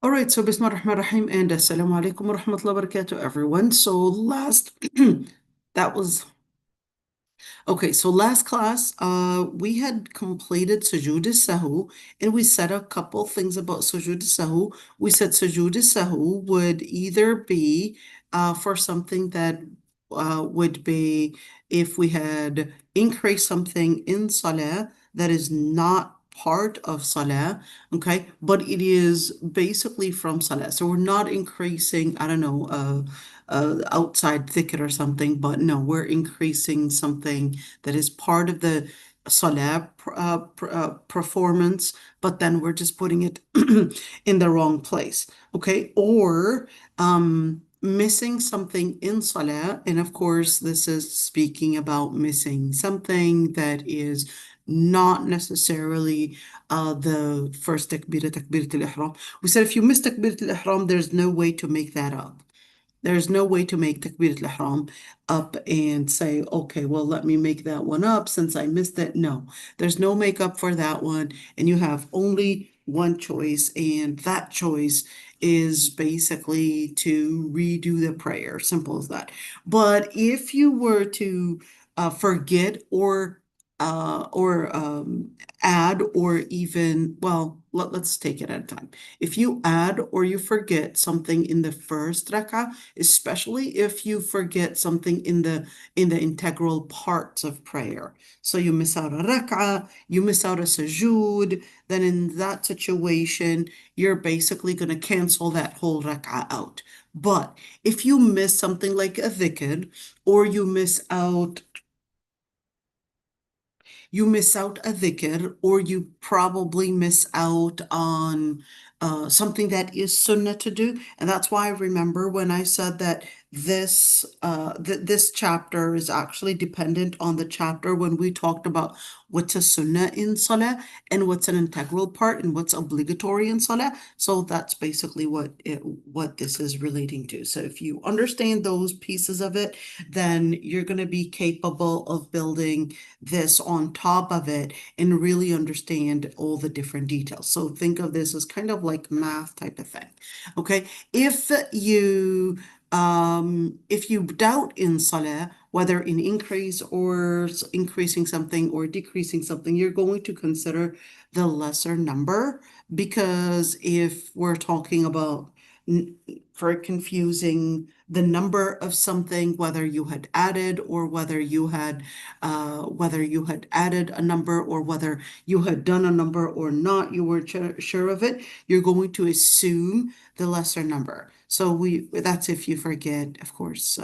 All right, so Bismillah ar-Rahman ar-Rahim and Assalamu alaikum wa rahmatullahi wa barakatuh, everyone. So that was okay. So last class, we had completed sujood sahu, and we said a couple things about sujood sahu. We said sujood sahu would either be for something that would be if we had increased something in salah that is not part of salah, okay, but it is basically from salah. So we're not increasing, I don't know, outside dhikr or something, but no, we're increasing something that is part of the salah performance, but then we're just putting it in the wrong place, okay? Or missing something in salah, and of course, this is speaking about missing something that is not necessarily the first takbirat al-ihram. We said if you miss takbirat al-ihram, there's no way to make that up. There's no way to make takbirat al-ihram up and say, okay, well, let me make that one up since I missed it. No, there's no makeup for that one. And you have only one choice, and that choice is basically to redo the prayer. Simple as that. But if you were to forget or add or even, well, let's take it at a time. If you add or you forget something in the first rak'ah, especially if you forget something in the integral parts of prayer. So you miss out a rak'ah, you miss out a sujood, then in that situation, you're basically going to cancel that whole rak'ah out. But if you miss something like a dhikr, or you miss out a dhikr, or you probably miss out on something that is sunnah to do. And that's why I remember when I said that this chapter is actually dependent on the chapter when we talked about what's a sunnah in salah and what's an integral part and what's obligatory in salah. So that's basically what this is relating to. So if you understand those pieces of it, then you're going to be capable of building this on top of it and really understand all the different details. So think of this as kind of like math type of thing. Okay. If you doubt in salah, whether in increasing something or decreasing something, you're going to consider the lesser number, because if we're talking about for confusing the number of something, whether you had added or whether you had added a number or whether you had done a number or not, you weren't sure of it, you're going to assume the lesser number. So that's if you forget, of course,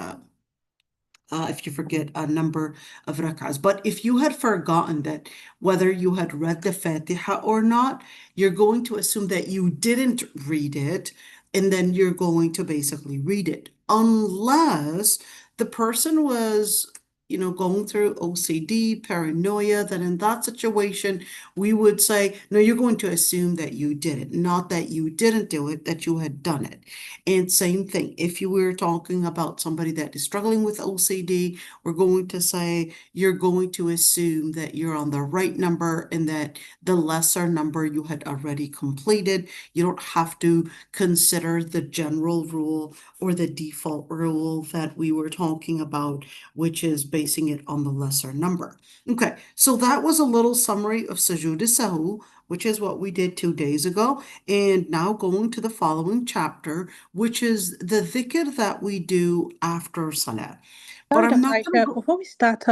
if you forget a number of rak'ahs. But if you had forgotten that whether you had read the Fatiha or not, you're going to assume that you didn't read it, and then you're going to basically read it. Unless the person was, going through OCD, paranoia, then in that situation, we would say, no, you're going to assume that you did it, not that you didn't do it, that you had done it. And same thing, if you were talking about somebody that is struggling with OCD, we're going to say you're going to assume that you're on the right number and that the lesser number you had already completed. You don't have to consider the general rule or the default rule that we were talking about, which is basing it on the lesser number. Okay, so that was a little summary of Sujood Sahu, which is what we did 2 days ago. And now going to the following chapter, which is the dhikr that we do after salah. But Sorry, I'm Dr. not going to Aisha, before we start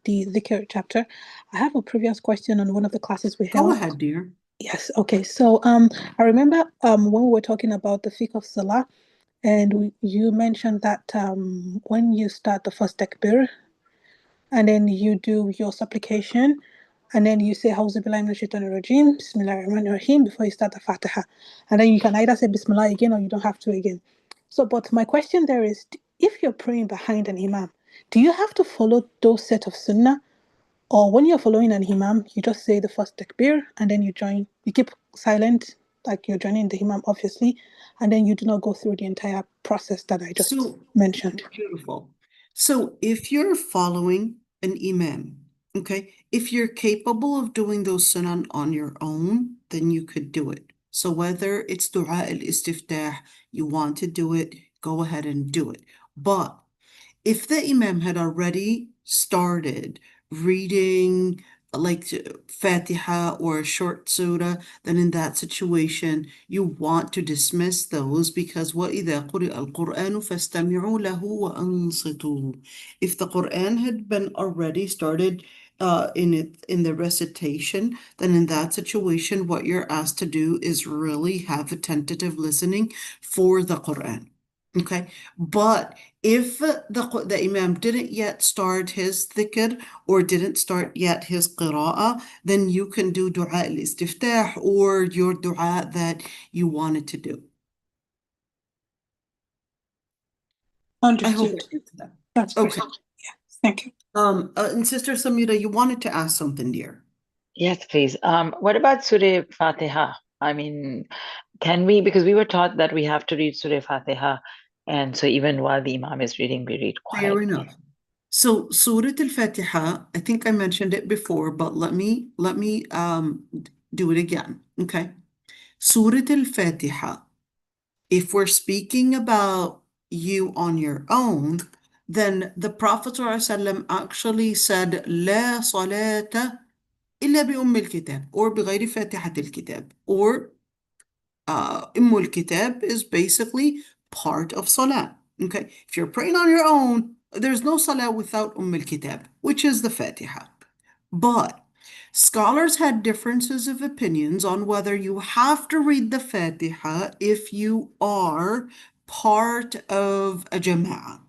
the dhikr chapter, I have a previous question on one of the classes we go held. ahead, dear. Yes, okay. So I remember when we were talking about the fiqh of salah, and you mentioned that when you start the first takbir, and then you do your supplication, and then you say Hauzu billahi minash shaitanir rajim, Bismillahir Rahmanir Rahim before you start the Fatiha. And then you can either say Bismillah again or you don't have to again. So, but my question there is, if you're praying behind an imam, do you have to follow those set of sunnah? Or when you're following an imam, you just say the first takbir and then you join, you keep silent, like you're joining the imam, obviously, and then you do not go through the entire process that I just So mentioned. beautiful. So if you're following an imam, okay, if you're capable of doing those sunan on your own, then you could do it. So whether it's dua al-istiftah, you want to do it, go ahead and do it. But if the imam had already started reading like Fatiha or a short surah, then in that situation, you want to dismiss those because وَإِذَا قُرِئَ الْقُرْآنُ فَاسْتَمِعُوا لَهُ وَأَنصِتُوا. If the Quran had been already started in the recitation, then in that situation, what you're asked to do is really have attentive listening for the Quran. Okay, but if the Imam didn't yet start his dhikr or didn't start yet his qira'ah, then you can do dua al-istiftah or your dua that you wanted to do. I hope Understood. that answered that. That's Okay. perfect. Yeah, thank you. And Sister Samira, you wanted to ask something, dear. Yes, please. What about Surah Fatiha? I mean, can we, because we were taught that we have to read Surah Fatiha, and so even while the Imam is reading, we read Fair quietly. enough. So Surah Al-Fatiha, I think I mentioned it before, but let me do it again. Okay. Surah Al-Fatiha, if we're speaking about you on your own, then the Prophet ﷺ actually said, لا صلاة إلا بأم الكتاب or بغير فاتحة الكتاب or al-Kitab is basically part of Salah. Okay, if you're praying on your own, there's no Salah without al-Kitab, which is the Fatiha. But scholars had differences of opinions on whether you have to read the Fatiha if you are part of a jama'ah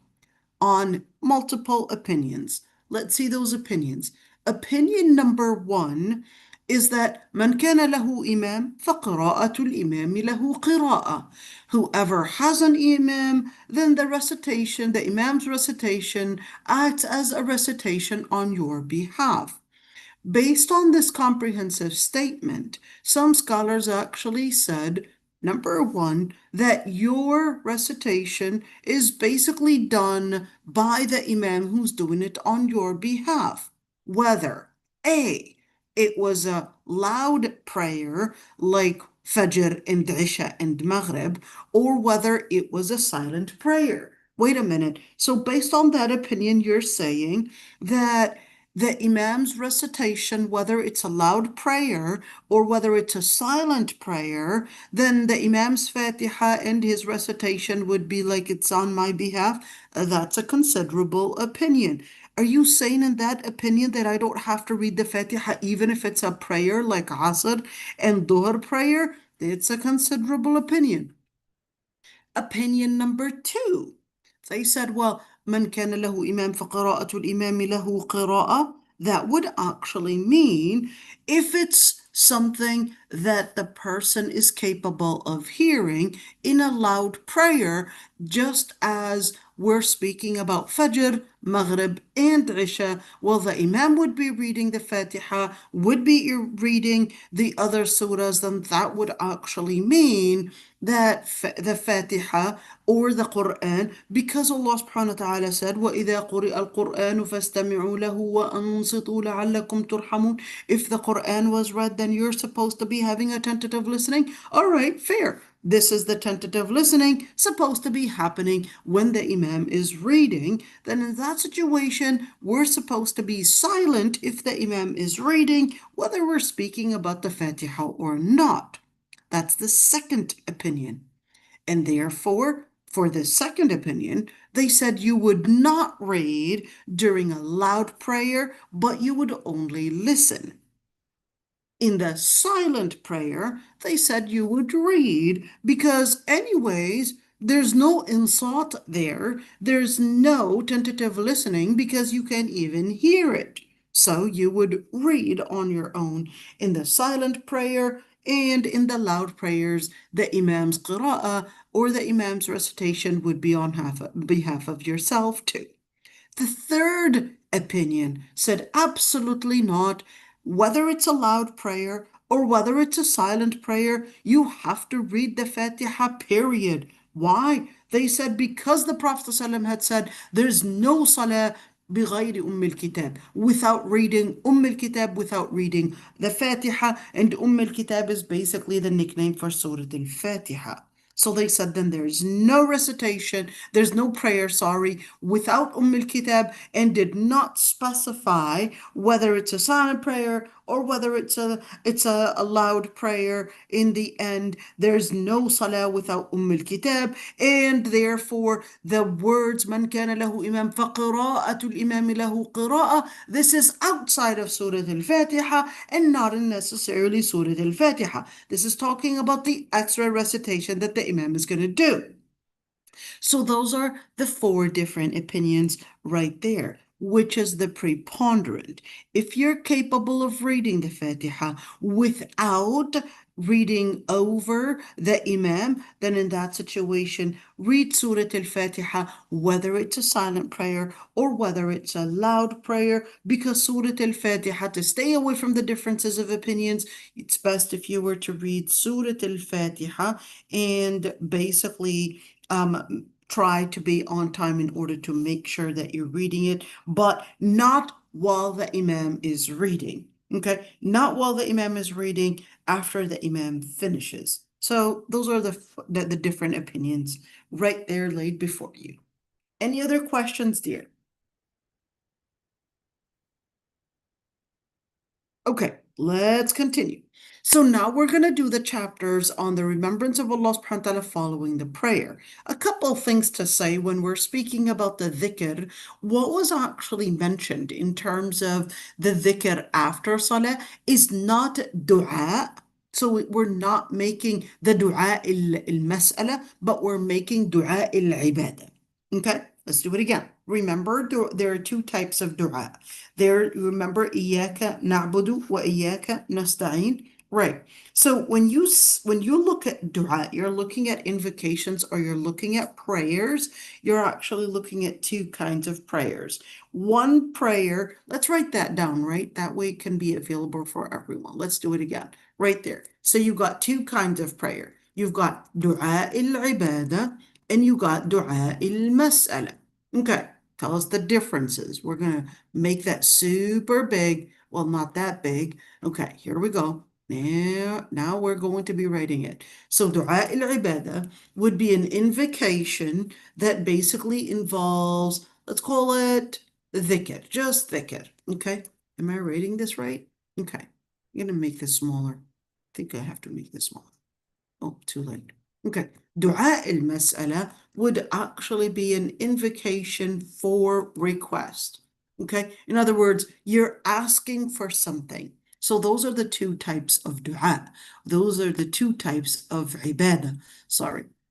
on multiple opinions. Let's see those opinions. Opinion number one is that من كان له إمام فقراءة الإمام له قراءة. Whoever has an imam, then the recitation, the imam's recitation, acts as a recitation on your behalf. Based on this comprehensive statement, some scholars actually said, number one, that your recitation is basically done by the imam who's doing it on your behalf. Whether A, it was a loud prayer like Fajr and Isha and Maghrib, or whether it was a silent prayer. Wait a minute. So based on that opinion, you're saying that the imam's recitation, whether it's a loud prayer or whether it's a silent prayer, then the imam's Fatiha and his recitation would be like it's on my behalf. That's a considerable opinion. Are you saying in that opinion that I don't have to read the Fatiha even if it's a prayer like Asr and Dhuhr prayer? It's a considerable opinion. Opinion number two. They said, well, من كان له إمام فقراءة الإمام له قراءة. That would actually mean if it's something that the person is capable of hearing in a loud prayer, just as we're speaking about Fajr, Maghrib, and Isha, well, the Imam would be reading the Fatiha, would be reading the other surahs, then that would actually mean that the Fatiha or the Quran, because Allah subhanahu wa ta'ala said, وَإِذَا قُرِئَ الْقُرْآنُ فَاسْتَمِعُوا لَهُ وَأَنصِتُوا لَعَلَّكُمْ تُرْحَمُونَ. If the Quran was read, then you're supposed to be having a tentative listening. All right, fair. This is the tentative listening supposed to be happening when the Imam is reading. Then in that situation, we're supposed to be silent if the Imam is reading, whether we're speaking about the Fatiha or not. That's the second opinion. And therefore, for the second opinion, they said you would not read during a loud prayer, but you would only listen. In the silent prayer, they said you would read because anyways, there's no insat there. There's no tentative listening because you can't even hear it. So you would read on your own in the silent prayer and in the loud prayers, the Imam's qira'ah or the Imam's recitation would be on behalf of yourself too. The third opinion said absolutely not. Whether it's a loud prayer or whether it's a silent prayer, you have to read the Fatiha, period. Why? They said because the Prophet ﷺ had said there's no salah بغير الكتاب, without reading الكتاب, without reading the Fatiha. And الكتاب is basically the nickname for Surah al-Fatiha. So they said then there's no recitation, there's no prayer, without al-Kitab, and did not specify whether it's a silent prayer or whether it's a loud prayer. In the end, there's no salah without al-Kitab, and therefore the words man kana lahu imam faqira'atul imam lahu qira'a, this is outside of Surah al-Fatiha and not necessarily Surah al-Fatiha. This is talking about the extra recitation that the imam is going to do. So those are the 4 different opinions right there. Which is the preponderant? If you're capable of reading the Fatiha without reading over the Imam, then in that situation, read Surah Al-Fatiha, whether it's a silent prayer or whether it's a loud prayer, because Surah Al-Fatiha, to stay away from the differences of opinions, it's best if you were to read Surah Al-Fatiha and basically try to be on time in order to make sure that you're reading it, but not while the Imam is reading. Okay, not while the Imam is reading, after the Imam finishes. So those are the different opinions right there laid before you. Any other questions, dear? Okay, let's continue. So now we're going to do the chapters on the remembrance of Allah subhanahu wa ta'ala following the prayer. A couple of things to say when we're speaking about the dhikr. What was actually mentioned in terms of the dhikr after salah is not dua. So we're not making the dua al-mas'ala, but we're making dua al-ibadah. Okay, let's do it again. Remember, there are 2 types of dua. Remember, إياك نعبد وإياك نستعين. Right. So when you look at dua, you're looking at invocations or you're looking at prayers, you're actually looking at 2 kinds of prayers. One prayer, let's write that down, right? That way it can be available for everyone. Let's do it again, right there. So you've got 2 kinds of prayer. You've got dua al-ibadah and you got dua al-mas'ala. Okay, tell us the differences. We're going to make that super big. Well, not that big. Okay, here we go. Now we're going to be writing it. So dua al-ibadah would be an invocation that basically involves, let's call it dhikr, just dhikr. Okay, am I writing this right? Okay, I'm going to make this smaller. I think I have to make this smaller. Oh, too late. Okay, dua al-mas'ala would actually be an invocation for request. Okay, in other words, you're asking for something. So those are the 2 types of dua. Those are the 2 types of ibadah.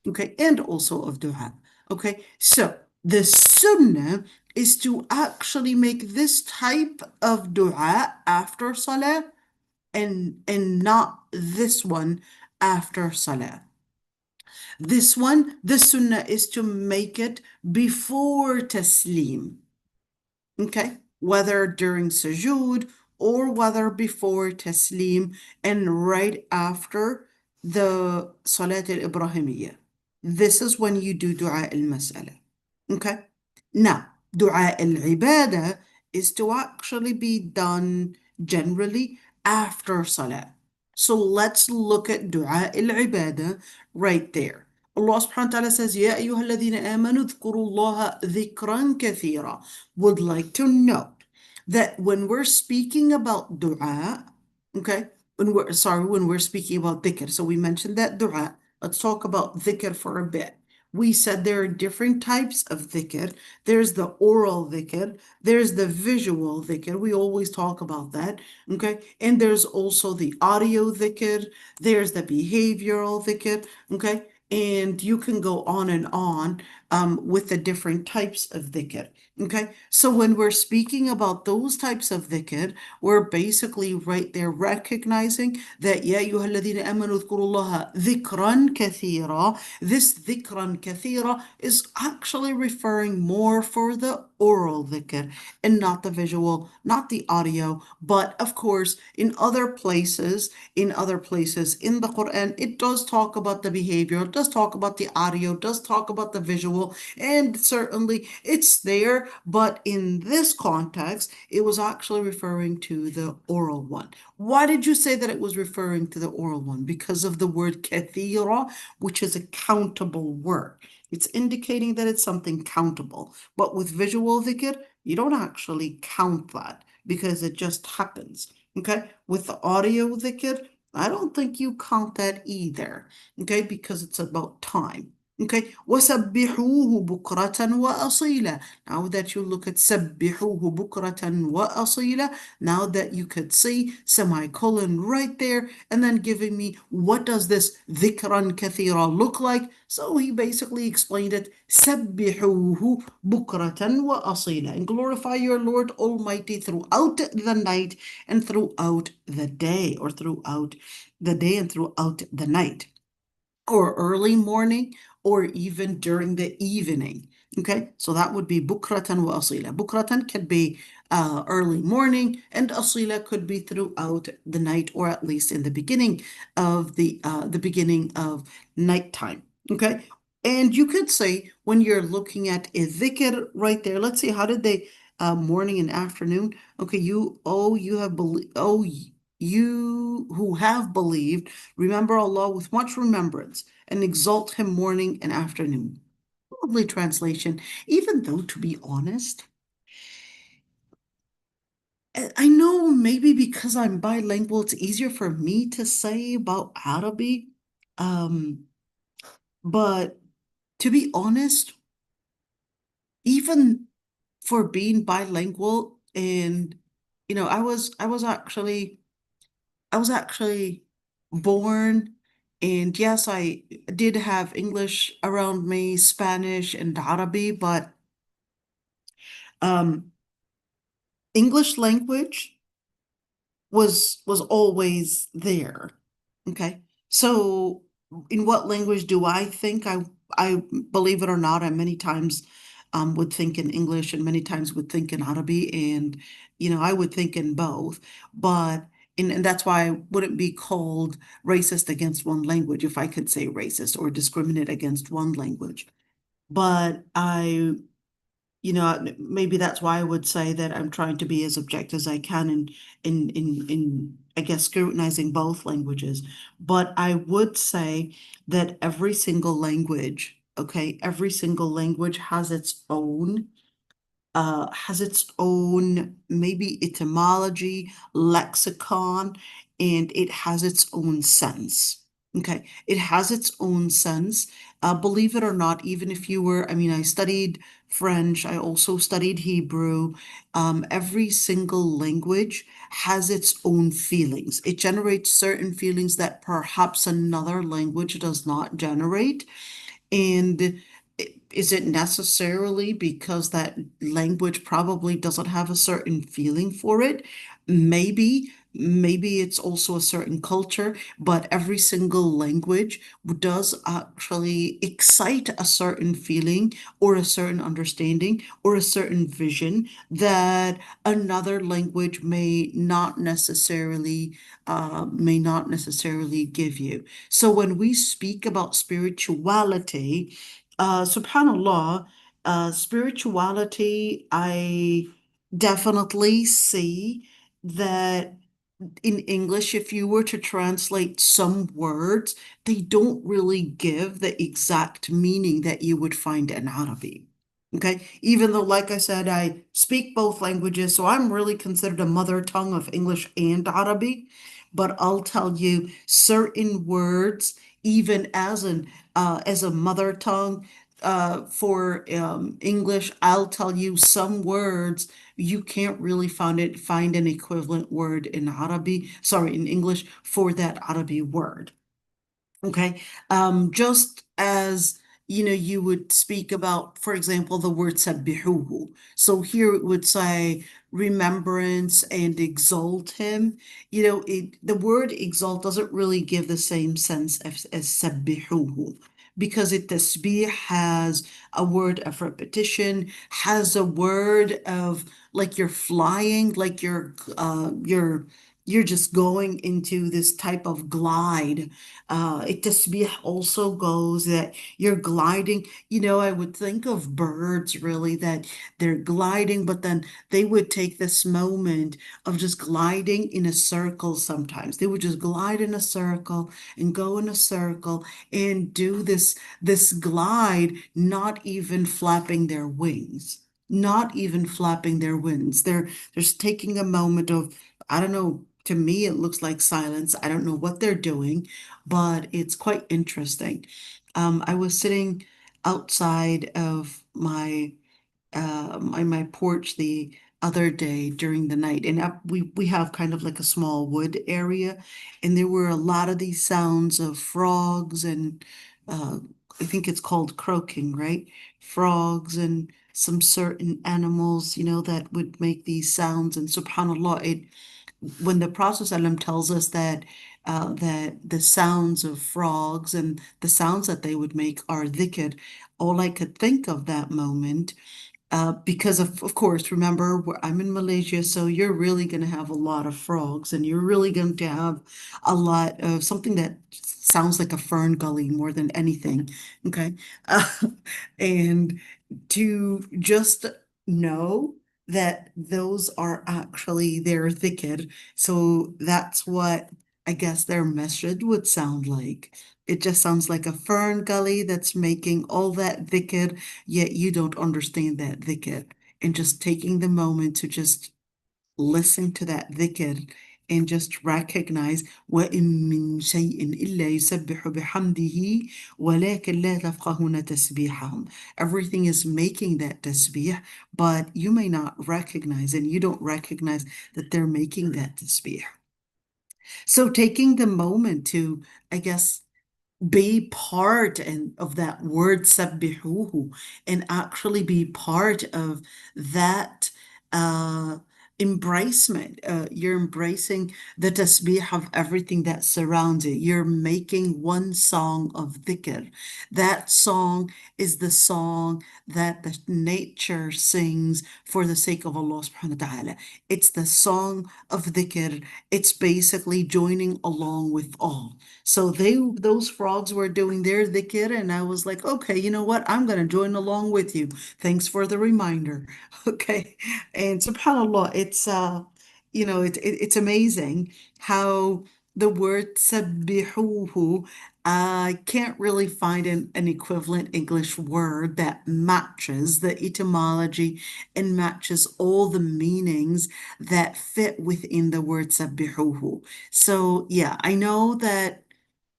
Okay, and also of dua. Okay, so the sunnah is to actually make this type of dua after salah and not this one after salah. This one, the sunnah is to make it before taslim. Okay, whether during sujood or whether before taslim and right after the Salat al-Ibrahimiyya. This is when you do dua al-mas'ala. Okay, now dua al-ibadah is to actually be done generally after salah. So let's look at dua al-ibadah right there. Allah subhanahu wa ta'ala says, يَا أَيُّهَا الَّذِينَ آمَنُوا اذْكُرُوا اللَّهَ ذِكْرًا كَثِيرًا. Would like to note that when we're speaking about dua, okay, when we're speaking about dhikr, so we mentioned that dua, let's talk about dhikr for a bit. We said there are different types of dhikr. There's the oral dhikr, there's the visual dhikr, we always talk about that, okay? And there's also the audio dhikr, there's the behavioral dhikr, okay? And you can go on and on with the different types of dhikr. Okay, so when we're speaking about those types of dhikr, we're basically right there recognizing that يَا أَيُّهَا الَّذِينَ آمَنُوا اذْكُرُوا اللَّهَ ذِكْرًا كَثِيرًا. This ذِكْرًا كَثِيرًا is actually referring more for the oral dhikr and not the visual, not the audio. But of course, in other places in the Quran, it does talk about the behavior, it does talk about the audio, it does talk about the visual, and certainly it's there. But in this context, it was actually referring to the oral one. Why did you say that it was referring to the oral one? Because of the word kathira, which is a countable word. It's indicating that it's something countable. But with visual dhikr, you don't actually count that because it just happens. Okay? With the audio dhikr, I don't think you count that either. Okay? Because it's about time. Okay, وَسَبِّحُوهُ بُكْرَةً وَأَصِيلًا. Now that you look at سَبِّحُوهُ بُكْرَةً وَأَصِيلًا, now that you could see semicolon right there, and then giving me what does this ذِكْرًا كَثِيرًا look like? So he basically explained it, سَبِّحُوهُ بُكْرَةً وَأَصِيلًا. And glorify your Lord Almighty throughout the night and throughout the day, or throughout the day and throughout the night, or early morning, or even during the evening. Okay, so that would be bukratan wa asila. Bukratan could be early morning, and asila could be throughout the night, or at least in the beginning of the beginning of nighttime. Okay, and you could say when you're looking at a dhikr right there, let's see, how did they morning and afternoon? Okay, you who have believed, remember Allah with much remembrance and exalt Him morning and afternoon. Lovely translation, even though, to be honest, I know maybe because I'm bilingual, it's easier for me to say about Arabic. But to be honest, even for being bilingual, and I was actually born, and yes, I did have English around me, Spanish and Arabic, but English language was always there. Okay, so in what language do I think I believe it or not, I many times would think in English and many times would think in Arabic, and I would think in both, but and that's why I wouldn't be called racist against one language if I could say racist or discriminate against one language. But maybe that's why I would say that I'm trying to be as objective as I can in I guess scrutinizing both languages. But I would say that every single language, okay, every single language has its own maybe etymology, lexicon, and it has its own sense. Okay, it has its own sense. Believe it or not, even if you were, I studied French, I also studied Hebrew. Every single language has its own feelings. It generates certain feelings that perhaps another language does not generate. And is it necessarily because that language probably doesn't have a certain feeling for it? Maybe it's also a certain culture, but every single language does actually excite a certain feeling or a certain understanding or a certain vision that another language may not necessarily give you. So when we speak about spirituality, subhanallah, spirituality, I definitely see that in English, if you were to translate some words, they don't really give the exact meaning that you would find in Arabic. Okay, even though, like I said, I speak both languages, so I'm really considered a mother tongue of English and Arabic. But I'll tell you, certain words, even as a mother tongue for English, I'll tell you some words you can't really find an equivalent word in in English for that Arabic word. Okay, just as you would speak about, for example, the word sabbihuhu. So here it would say remembrance and exalt him. The word exalt doesn't really give the same sense as sabbihuhu, because it tasbih has a word of repetition, has a word of like you're flying, like you're just going into this type of glide. It tasbih also goes that you're gliding. I would think of birds really that they're gliding, but then they would take this moment of just gliding in a circle sometimes. They would just glide in a circle and go in a circle and do this glide, not even flapping their wings. Not even flapping their wings. They're just taking a moment of, I don't know, to me it looks like silence. I don't know what they're doing, but it's quite interesting. I was sitting outside of my porch the other day during the night, and we have kind of like a small wood area, and there were a lot of these sounds of frogs and uh, I think it's called croaking, right? Frogs and some certain animals, that would make these sounds. And subhanAllah, when the Prophet ﷺ tells us that the sounds of frogs and the sounds that they would make are dhikr, all I could think of that moment, because of course, remember, I'm in Malaysia, so you're really going to have a lot of frogs, and you're really going to have a lot of something that sounds like a fern gully more than anything. Okay. Uh, and to just know that those are actually their dhikr. So that's what I guess their masjid would sound like. It just sounds like a fern gully that's making all that dhikr, yet you don't understand that dhikr. And just taking the moment to just listen to that dhikr and just recognize وَإِن مِّن شَيْءٍ إِلَّا يُسَبِّحُ بِحَمْدِهِ وَلَكِنْ لَا تَفْقَهُونَ تَسْبِيحَهُم. Everything is making that tasbih, but you may not recognize, and you don't recognize that they're making that tasbih. So taking the moment to, I guess, be part of that word sabbihuhu and actually be part of that uh embracement. You're embracing the tasbih of everything that surrounds it. You're making one song of dhikr. That song is the song that the nature sings for the sake of Allah subhanahu wa ta'ala. It's the song of dhikr. It's basically joining along with all. So those frogs were doing their dhikr, and I was like, okay, you know what? I'm gonna join along with you. Thanks for the reminder. Okay. And subhanAllah, it's amazing how the word sabbihuhu, I can't really find an equivalent English word that matches the etymology and matches all the meanings that fit within the word sabbihuhu. So yeah, I know that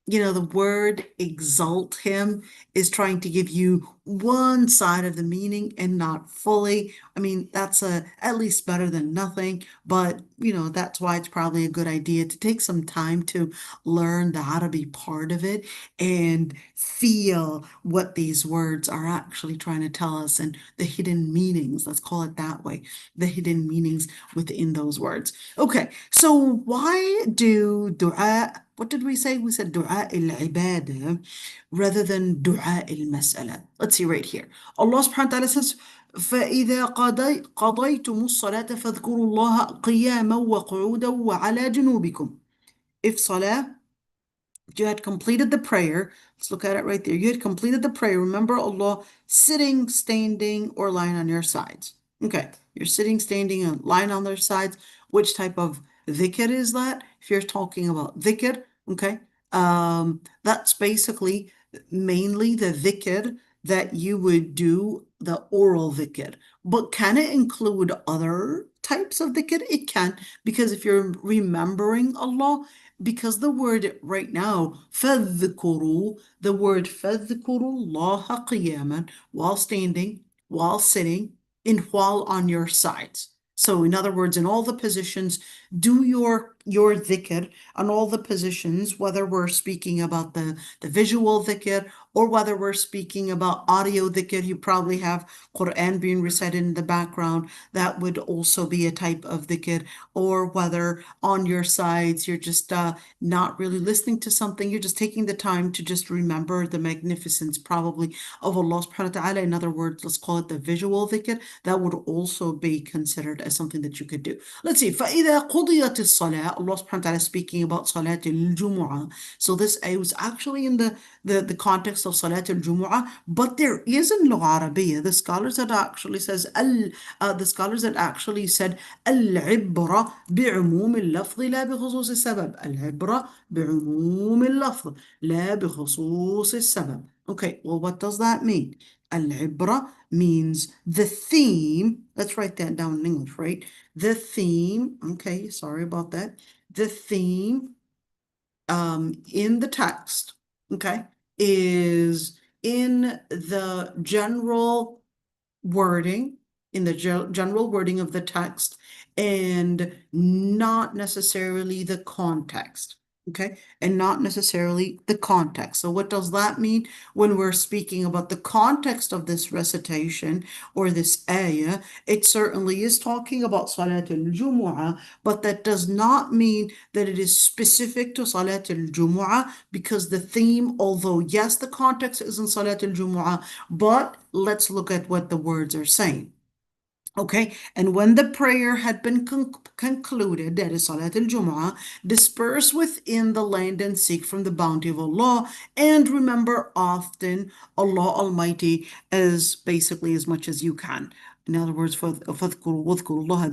the word exalt him is trying to give you one side of the meaning and not fully. I mean, that's at least better than nothing, but that's why it's probably a good idea to take some time to learn how to be part of it and feel what these words are actually trying to tell us and the hidden meanings, let's call it that way, the hidden meanings within those words. Okay, so why do dua, what did we say? We said dua al-ibadah rather than dua al-mas'ala. Let's see right here. Allah subhanahu wa ta'ala says, فَإِذَا قَضَيْتُمُ الصَّلَاةَ فَاذْكُرُوا اللَّهَ قِيَامًا وَقُعُودًا وَعَلَى جُنُوبِكُمْ. If salah, you had completed the prayer, let's look at it right there. You had completed the prayer. Remember Allah sitting, standing, or lying on your sides. Okay, you're sitting, standing, and lying on their sides. Which type of dhikr is that? If you're talking about dhikr, okay, that's basically mainly the dhikr that you would do, the oral dhikr. But can it include other types of dhikr? It can, because if you're remembering Allah, because the word right now, فَذْكُرُوا, the word فَذْكُرُوا اللَّهَ قِيَامًا, while standing, while sitting, and while on your sides. So in other words, in all the positions, do your dhikr on all the positions, whether we're speaking about the visual dhikr or whether we're speaking about audio dhikr. You probably have Quran being recited in the background. That would also be a type of dhikr. Or whether on your sides, you're just not really listening to something. You're just taking the time to just remember the magnificence probably of Allah subhanahu wa ta'ala. In other words, let's call it the visual dhikr. That would also be considered as something that you could do. Let's see. فَإِذَا قُضِيَتِ الصَّلَاةِ, Allah subhanahu wa ta'ala speaking about Salat al-Jumu'ah. So this was actually in the context of Salat al-Jumu'ah, but there is in Lugha Arabiya, the scholars that actually said العبرة بعموم اللفظ لا بخصوص السبب. العبرة بعموم اللفظ لا بخصوص السبب. Okay, well, what does that mean? العبرة means the theme. Let's write that down in English, right? The theme, okay, sorry about that. The theme in the text, okay, is in the general wording, of the text, and not necessarily the context. Okay, and not necessarily the context. So what does that mean? When we're speaking about the context of this recitation or this ayah, it certainly is talking about Salat al-Jumu'ah, but that does not mean that it is specific to Salat al-Jumu'ah, because the theme, although yes, the context is in Salat al-Jumu'ah, but let's look at what the words are saying. Okay, and when the prayer had been concluded, that is Salat al-Jumu'ah, disperse within the land and seek from the bounty of Allah, and remember often Allah Almighty as basically as much as you can. In other words, واذكروا الله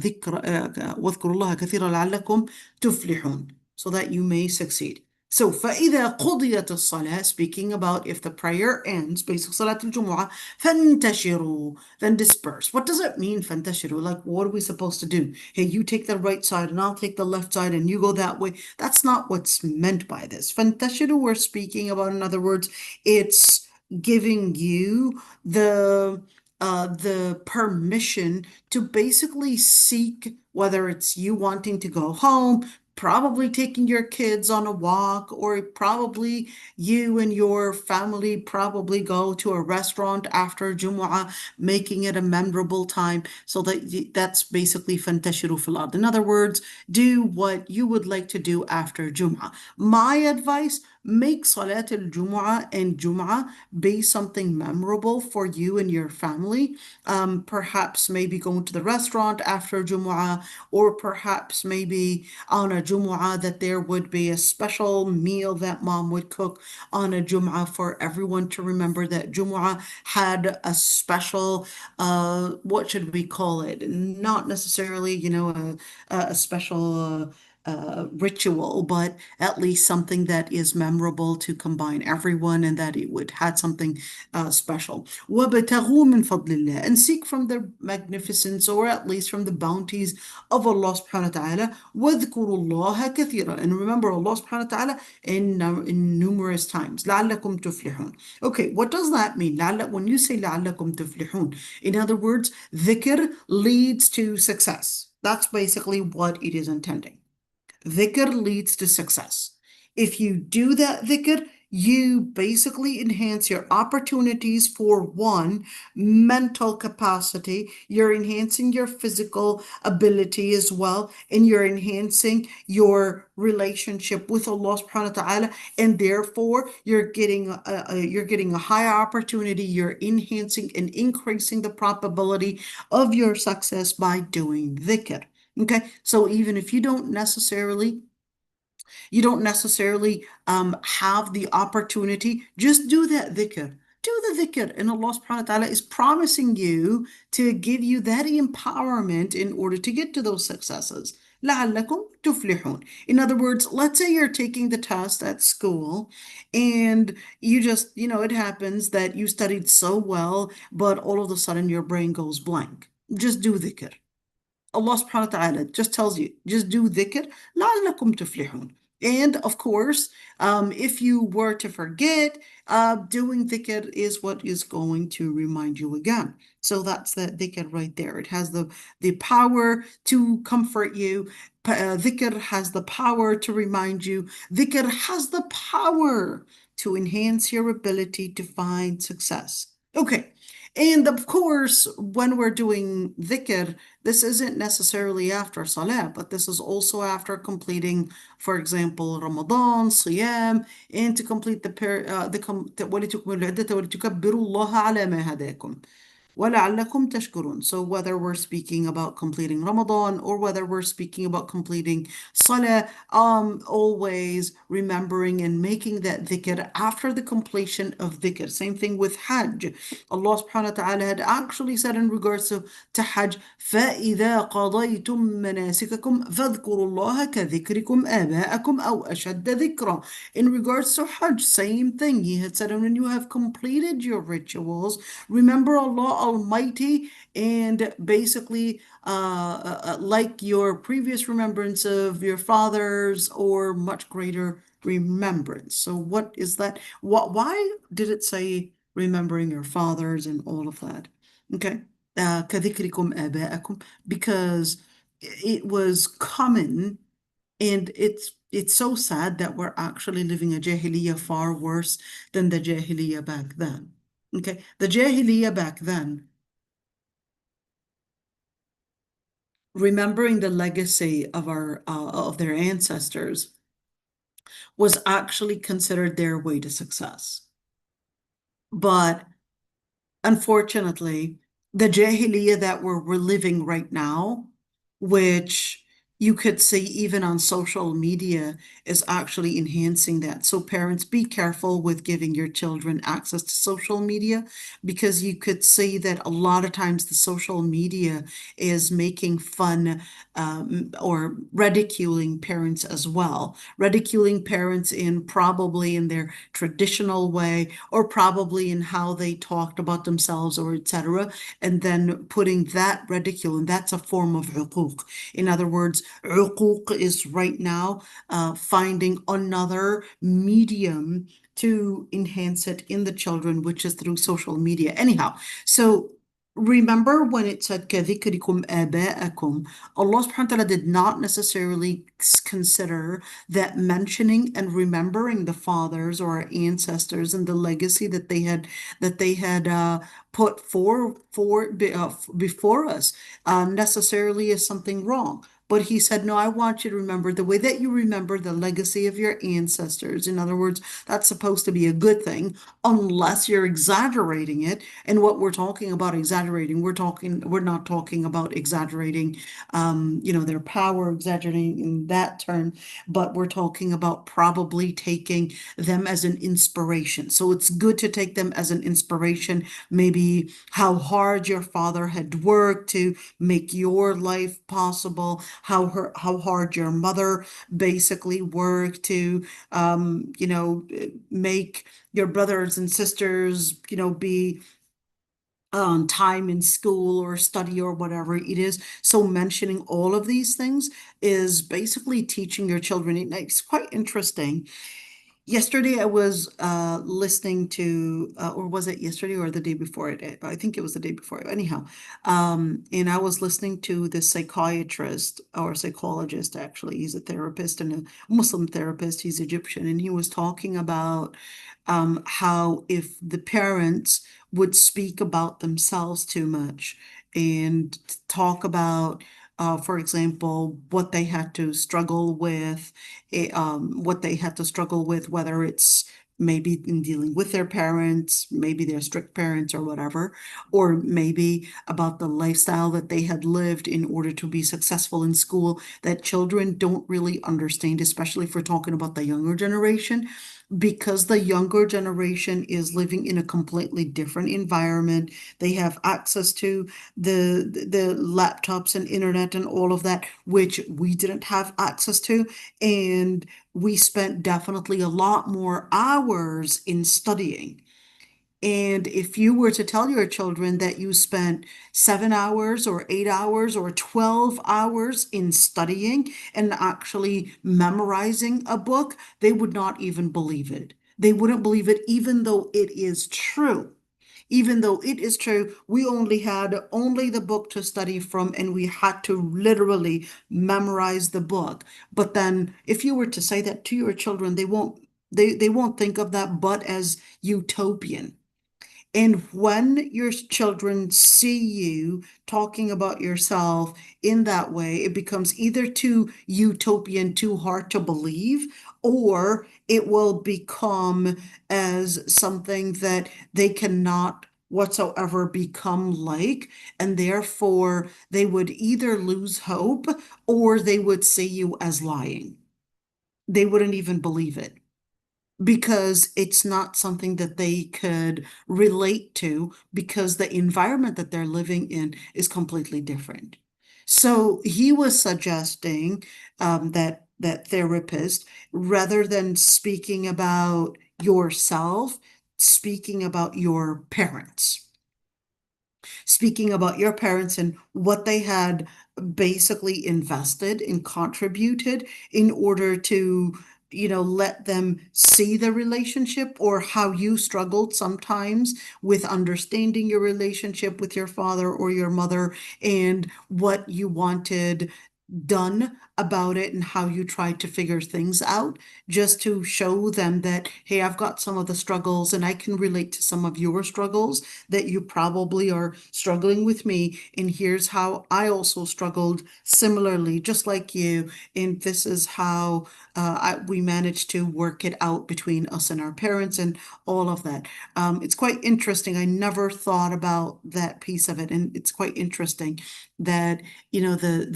كثيرا لعلكم تفلحون, so that you may succeed. So, فَإِذَا قُضِيَتِ الصَّلَاةِ, speaking about if the prayer ends, basically Salat al-Jumu'ah, فَانْتَشِرُوا, then disperse. What does it mean, فَانْتَشِرُوا? Like, what are we supposed to do? Hey, you take the right side and I'll take the left side and you go that way. That's not what's meant by this. فَانْتَشِرُوا, we're speaking about, in other words, it's giving you the permission to basically seek, whether it's you wanting to go home, probably taking your kids on a walk, or probably you and your family probably go to a restaurant after Jumu'ah, making it a memorable time. So that's basically فَانْتَشِرُوا فِي الْأَرْضِ. In other words, do what you would like to do after Jumu'ah. My advice, make Salat al-Jumu'ah and Jumu'ah be something memorable for you and your family. Perhaps maybe going to the restaurant after Jumu'ah, or perhaps maybe on a Jumu'ah that there would be a special meal that mom would cook on a Jumu'ah for everyone to remember that Jumu'ah had a special, what should we call it? Not necessarily, a special ritual, but at least something that is memorable to combine everyone, and that it would had something special. وَابْتَغُوا مِنْ فَضْلِ اللَّهِ, and seek from the magnificence, or at least from the bounties of Allah subhanahu wa ta'ala. وَاذْكُرُوا اللَّهَ كَثِيرًا, and remember Allah subhanahu wa ta'ala in numerous times. لَعَلَّكُمْ تُفْلِحُونَ. Okay, what does that mean? When you say لَعَلَّكُمْ تُفْلِحُونَ, in other words, dhikr leads to success. That's basically what it is intending. Dhikr leads to success. If you do that dhikr, you basically enhance your opportunities for one, mental capacity, you're enhancing your physical ability as well, and you're enhancing your relationship with Allah subhanahu wa ta'ala, and therefore you're getting a higher opportunity, you're enhancing and increasing the probability of your success by doing dhikr. Okay, so even if you don't necessarily have the opportunity, just do that dhikr. Do the dhikr, and Allah subhanahu wa ta'ala is promising you to give you that empowerment in order to get to those successes. لَعَلَّكُمْ تُفْلِحُونَ. In other words, let's say you're taking the test at school and you just, it happens that you studied so well, but all of a sudden your brain goes blank. Just do dhikr. Allah subhanahu wa ta'ala just tells you, just do dhikr, لَعَلَّكُمْ تُفْلِحُونَ. And of course, if you were to forget, doing dhikr is what is going to remind you again. So that's the dhikr right there. It has the power to comfort you Dhikr has the power to remind you. Dhikr has the power to enhance your ability to find success. Okay. And of course, when we're doing dhikr, this isn't necessarily after salah, but this is also after completing, for example, Ramadan, Siyam, and to complete وَلِتُكْمِلُوا الْعِدَّةَ وَلِتُكَبِّرُوا اللَّهَ عَلَى مَا هَدَاكُمْ وَلَعَلَّكُمْ تَشْكُرُونَ. So whether we're speaking about completing Ramadan or whether we're speaking about completing Salah, always remembering and making that dhikr after the completion of dhikr. Same thing with Hajj. Allah subhanahu wa ta'ala had actually said in regards to Hajj, فَإِذَا قَضَيْتُم مَنَاسِكَكُمْ فَاذْكُرُوا اللَّهَ كَذِكْرِكُمْ آبَاءَكُمْ أَوْ أَشَدَّ ذِكْرًا. In regards to Hajj, same thing. He had said, when you have completed your rituals, remember Allah Almighty, and basically like your previous remembrance of your fathers, or much greater remembrance. So what is that? Why did it say remembering your fathers and all of that? Okay. كذكركم آباءكم, because it was common, and it's so sad that we're actually living a jahiliyyah far worse than the jahiliyyah back then. Okay, the jahiliyyah back then, remembering the legacy of their ancestors, was actually considered their way to success. But unfortunately, the jahiliyyah that we're living right now, which you could see even on social media, is actually enhancing that. So parents, be careful with giving your children access to social media, because you could see that a lot of times the social media is making fun or ridiculing parents as well. Ridiculing parents probably in their traditional way, or probably in how they talked about themselves, or etc. And then putting that ridicule, and that's a form of uquq. In other words, uquq is right now finding another medium to enhance it in the children, which is through social media. Anyhow, so remember when it said كَذِكْرِكُمْ آبَاءَكُمْ, Allah subhanahu wa ta'ala did not necessarily consider that mentioning and remembering the fathers or our ancestors and the legacy that they had put before us necessarily as something wrong. But he said, no, I want you to remember the way that you remember the legacy of your ancestors. In other words, that's supposed to be a good thing, unless you're exaggerating it. And what we're talking about exaggerating, we're not talking about exaggerating, their power, exaggerating in that term, but we're talking about probably taking them as an inspiration. So it's good to take them as an inspiration, maybe how hard your father had worked to make your life possible, how hard your mother basically worked to, make your brothers and sisters, be on time in school or study or whatever it is. So mentioning all of these things is basically teaching your children. It's quite interesting. Yesterday I was listening to, or was it yesterday or the day before it? I think it was the day before. Anyhow, and I was listening to the psychiatrist or psychologist, actually. He's a therapist and a Muslim therapist. He's Egyptian, and he was talking about how if the parents would speak about themselves too much and talk about for example, what they had to struggle with, whether it's maybe in dealing with their parents, maybe their strict parents or whatever, or maybe about the lifestyle that they had lived in order to be successful in school, that children don't really understand, especially if we're talking about the younger generation, because the younger generation is living in a completely different environment. They have access to the laptops and internet and all of that, which we didn't have access to. And we spent definitely a lot more hours in studying. And if you were to tell your children that you spent 7 hours or 8 hours or 12 hours in studying and actually memorizing a book, they would not even believe it. They wouldn't believe it, even though it is true. even though it is true, we only had the book to study from, and we had to literally memorize the book. But then if you were to say that to your children, they won't think of that but as utopian. And when your children see you talking about yourself in that way, it becomes either too utopian, too hard to believe, or it will become as something that they cannot whatsoever become like, and therefore they would either lose hope or they would see you as lying. They wouldn't even believe it, because it's not something that they could relate to, because the environment that they're living in is completely different. So he was suggesting that therapist, rather than speaking about yourself, speaking about your parents. Speaking about your parents and what they had basically invested and contributed in order to, let them see the relationship, or how you struggled sometimes with understanding your relationship with your father or your mother, and what you wanted done about it, and how you tried to figure things out, just to show them that, hey, I've got some of the struggles and I can relate to some of your struggles that you probably are struggling with me. And here's how I also struggled similarly, just like you. And this is how we managed to work it out between us and our parents and all of that. It's quite interesting. I never thought about that piece of it. And it's quite interesting that, the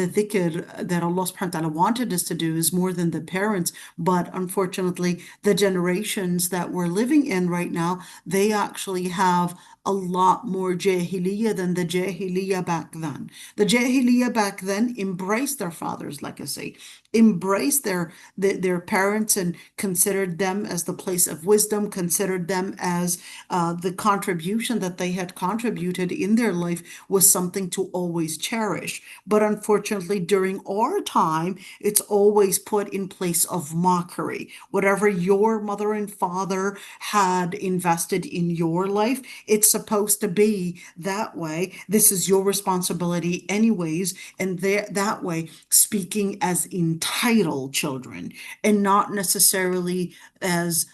dhikr that Allah subhanahu wa ta'ala wanted us to do is more than the parents. But unfortunately, the generations that we're living in right now, they actually have a lot more jahiliyyah than the jahiliyyah back then. The jahiliyyah back then embraced their father's legacy, embraced their parents, and considered them as the place of wisdom, considered them as the contribution that they had contributed in their life was something to always cherish. But unfortunately, during our time, it's always put in place of mockery. Whatever your mother and father had invested in your life, it's supposed to be that way. This is your responsibility anyways. And that way, speaking as entitled children, and not necessarily as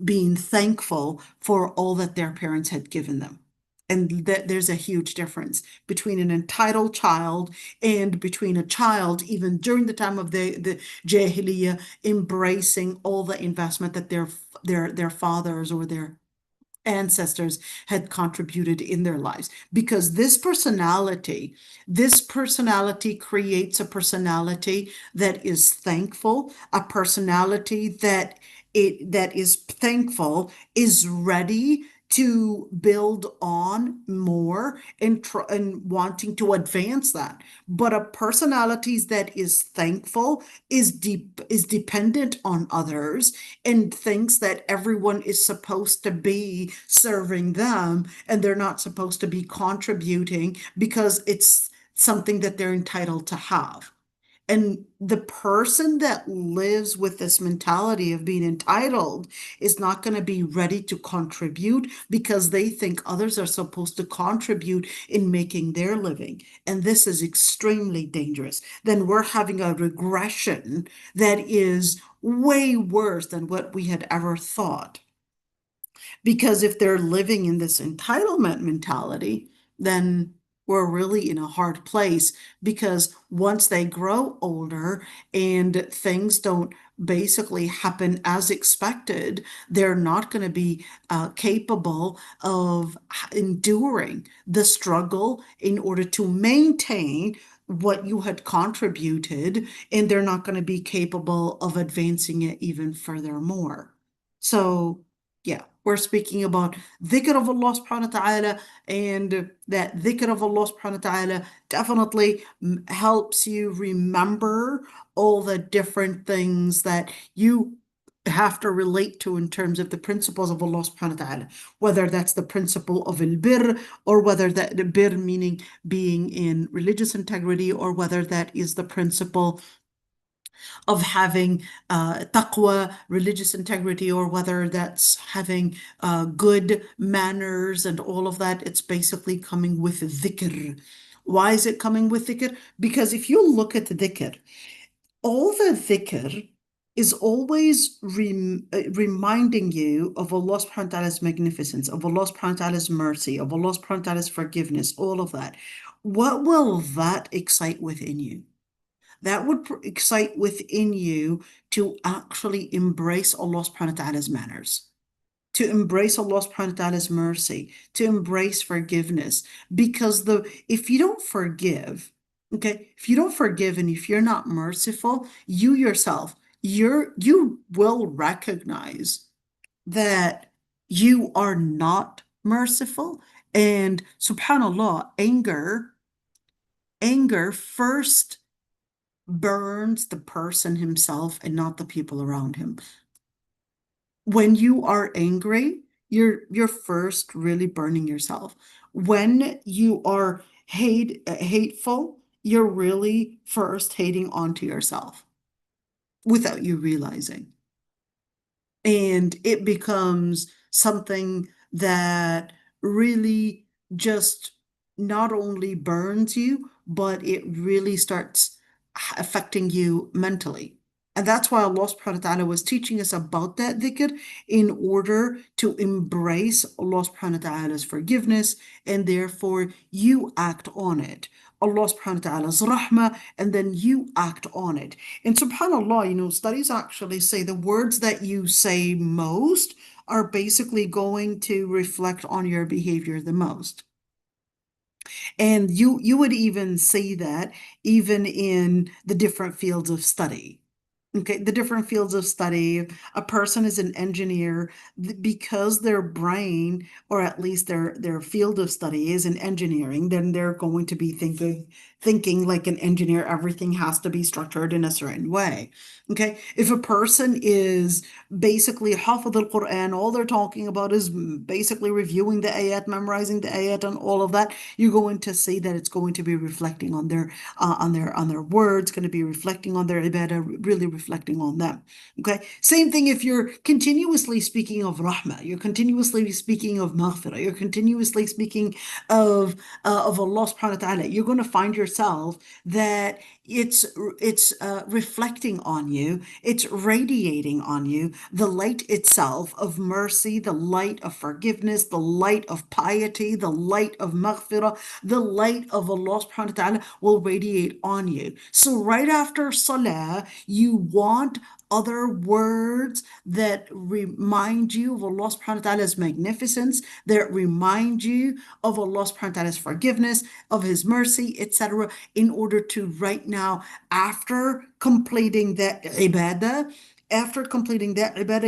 being thankful for all that their parents had given them. And that there's a huge difference between an entitled child and between a child, even during the time of the Jahiliyyah, embracing all the investment that their fathers or their ancestors had contributed in their lives. Because this personality creates a personality that is thankful, a personality that is thankful, is ready to build on more, and wanting to advance that. But a personality that is thankful is dependent on others, and thinks that everyone is supposed to be serving them, and they're not supposed to be contributing because it's something that they're entitled to have. And the person that lives with this mentality of being entitled is not going to be ready to contribute, because they think others are supposed to contribute in making their living. And this is extremely dangerous. Then we're having a regression that is way worse than what we had ever thought. Because if they're living in this entitlement mentality, then we're really in a hard place, because once they grow older and things don't basically happen as expected, they're not going to be capable of enduring the struggle in order to maintain what you had contributed, and they're not going to be capable of advancing it even furthermore. So yeah, we're speaking about dhikr of Allah subhanahu wa ta'ala, and that dhikr of Allah subhanahu wa ta'ala definitely helps you remember all the different things that you have to relate to in terms of the principles of Allah subhanahu wa ta'ala, whether that's the principle of al-birr, or whether that the birr meaning being in religious integrity, or whether that is the principle of having taqwa, religious integrity, or whether that's having good manners and all of that. It's basically coming with dhikr. Why is it coming with dhikr? Because if you look at the dhikr, all the dhikr is always reminding you of Allah subhanahu wa ta'ala's magnificence, of Allah subhanahu wa ta'ala's mercy, of Allah subhanahu wa ta'ala's forgiveness, all of that. What will that excite within you? That would excite within you to actually embrace Allah subhanahu wa ta'ala's manners, to embrace Allah subhanahu wa ta'ala's mercy, to embrace forgiveness. Because if you don't forgive, okay, if you don't forgive and if you're not merciful, you yourself, you will recognize that you are not merciful. And subhanallah, anger first burns the person himself and not the people around him. When you are angry, you're first really burning yourself. When you are hateful, you're really first hating onto yourself without you realizing. And it becomes something that really just not only burns you, but it really starts affecting you mentally. And that's why Allah subhanahu wa ta'ala was teaching us about that dhikr in order to embrace Allah subhanahu wa ta'ala's forgiveness, and therefore you act on it. Allah subhanahu wa ta'ala's rahmah, and then you act on it. And subhanAllah, studies actually say the words that you say most are basically going to reflect on your behavior the most. And you would even see that even in the different fields of study. Okay, the different fields of study, a person is an engineer because their brain, or at least their field of study is in engineering, then they're going to be thinking like an engineer, everything has to be structured in a certain way. Okay, if a person is basically hafidh al-Quran, all they're talking about is basically reviewing the ayat, memorizing the ayat and all of that, you're going to see that it's going to be reflecting on their words, going to be reflecting on their ibadah, really reflecting on them. Okay, same thing if you're continuously speaking of rahmah, you're continuously speaking of maghfirah, you're continuously speaking of Allah subhanahu wa ta'ala, you're going to find yourself that it's reflecting on you, it's radiating on you, the light itself of mercy, the light of forgiveness, the light of piety, the light of maghfirah, the light of Allah subhanahu wa ta'ala will radiate on you. So right after salah, you want other words that remind you of Allah subhanahu wa ta'ala's magnificence, that remind you of Allah subhanahu wa ta'ala's forgiveness, of His mercy, etc., in order to right now, after completing that ibadah,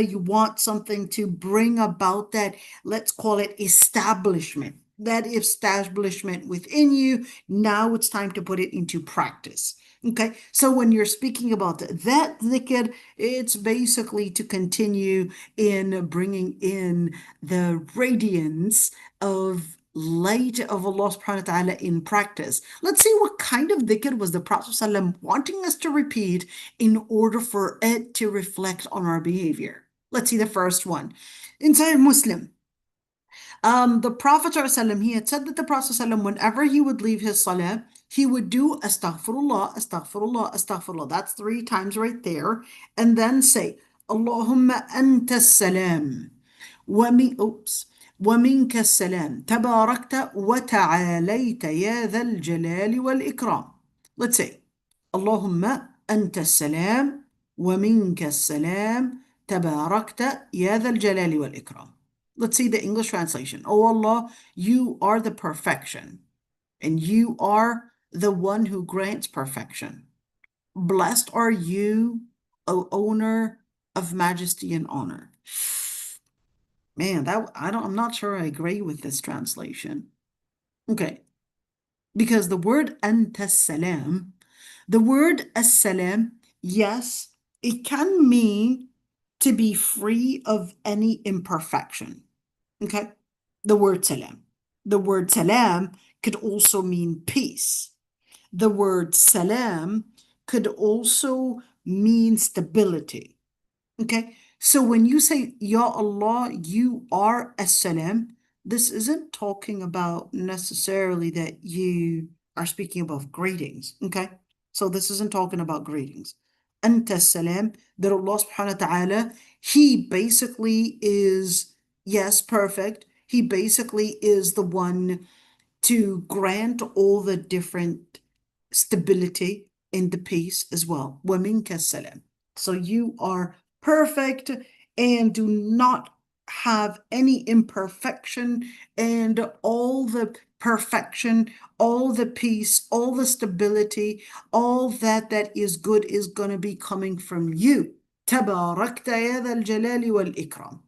you want something to bring about that, let's call it establishment. That establishment within you, now it's time to put it into practice. Okay, so when you're speaking about that dhikr, it's basically to continue in bringing in the radiance of light of Allah subhanahu wa ta'ala in practice. Let's see what kind of dhikr was the Prophet ﷺ wanting us to repeat in order for it to reflect on our behavior. Let's see the first one. In Sahih Muslim, the Prophet ﷺ, he had said that the Prophet ﷺ, whenever he would leave his salah, he would do astaghfirullah, astaghfirullah, astaghfirullah. That's 3 times right there. And then say, Allahumma anta salam. ومنك السلام تباركت وتعاليت يا ذا الجلال والإكرام. Let's say, اللهم أنت السلام ومنك السلام تباركت يا ذا الجلال والإكرام. Let's see the English translation. Oh Allah, you are the perfection, and you are the one who grants perfection. Blessed are you, O owner of majesty and honor. Man, I'm not sure I agree with this translation. Okay, because the word anta salam, the word as-salam, yes, it can mean to be free of any imperfection. Okay, the word salam. The word salam could also mean peace. The word salam could also means stability. Okay, so when you say, Ya Allah, you are as-salam, this isn't talking about necessarily that you are speaking about greetings. Okay, so this isn't talking about greetings. Anta as-salam, that Allah subhanahu wa ta'ala, He basically is, yes, perfect. He basically is the one to grant all the different stability and the peace as well. وَمِنْكَ السَّلَامُ. So you are perfect and do not have any imperfection, and all the perfection, all the peace, all the stability, all that is good is going to be coming from you. تباركت يا ذا الجلال والإكرام.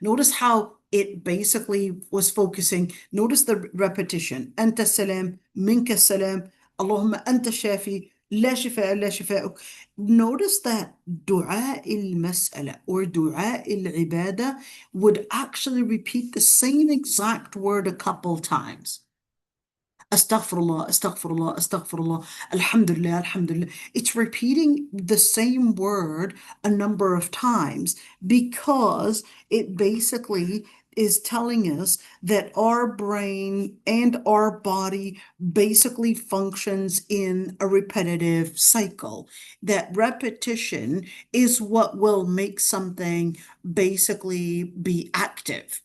Notice how it basically was focusing. Notice the repetition. أنت السلام, منك السلام, اللهم أنت الشافي, لا شفاء إلا شفاءك. Notice that دعاء المسألة or دعاء العبادة would actually repeat the same exact word a couple times. Astaghfirullah, astaghfirullah, astaghfirullah, alhamdulillah, alhamdulillah. It's repeating the same word a number of times because it basically is telling us that our brain and our body basically functions in a repetitive cycle. That repetition is what will make something basically be active.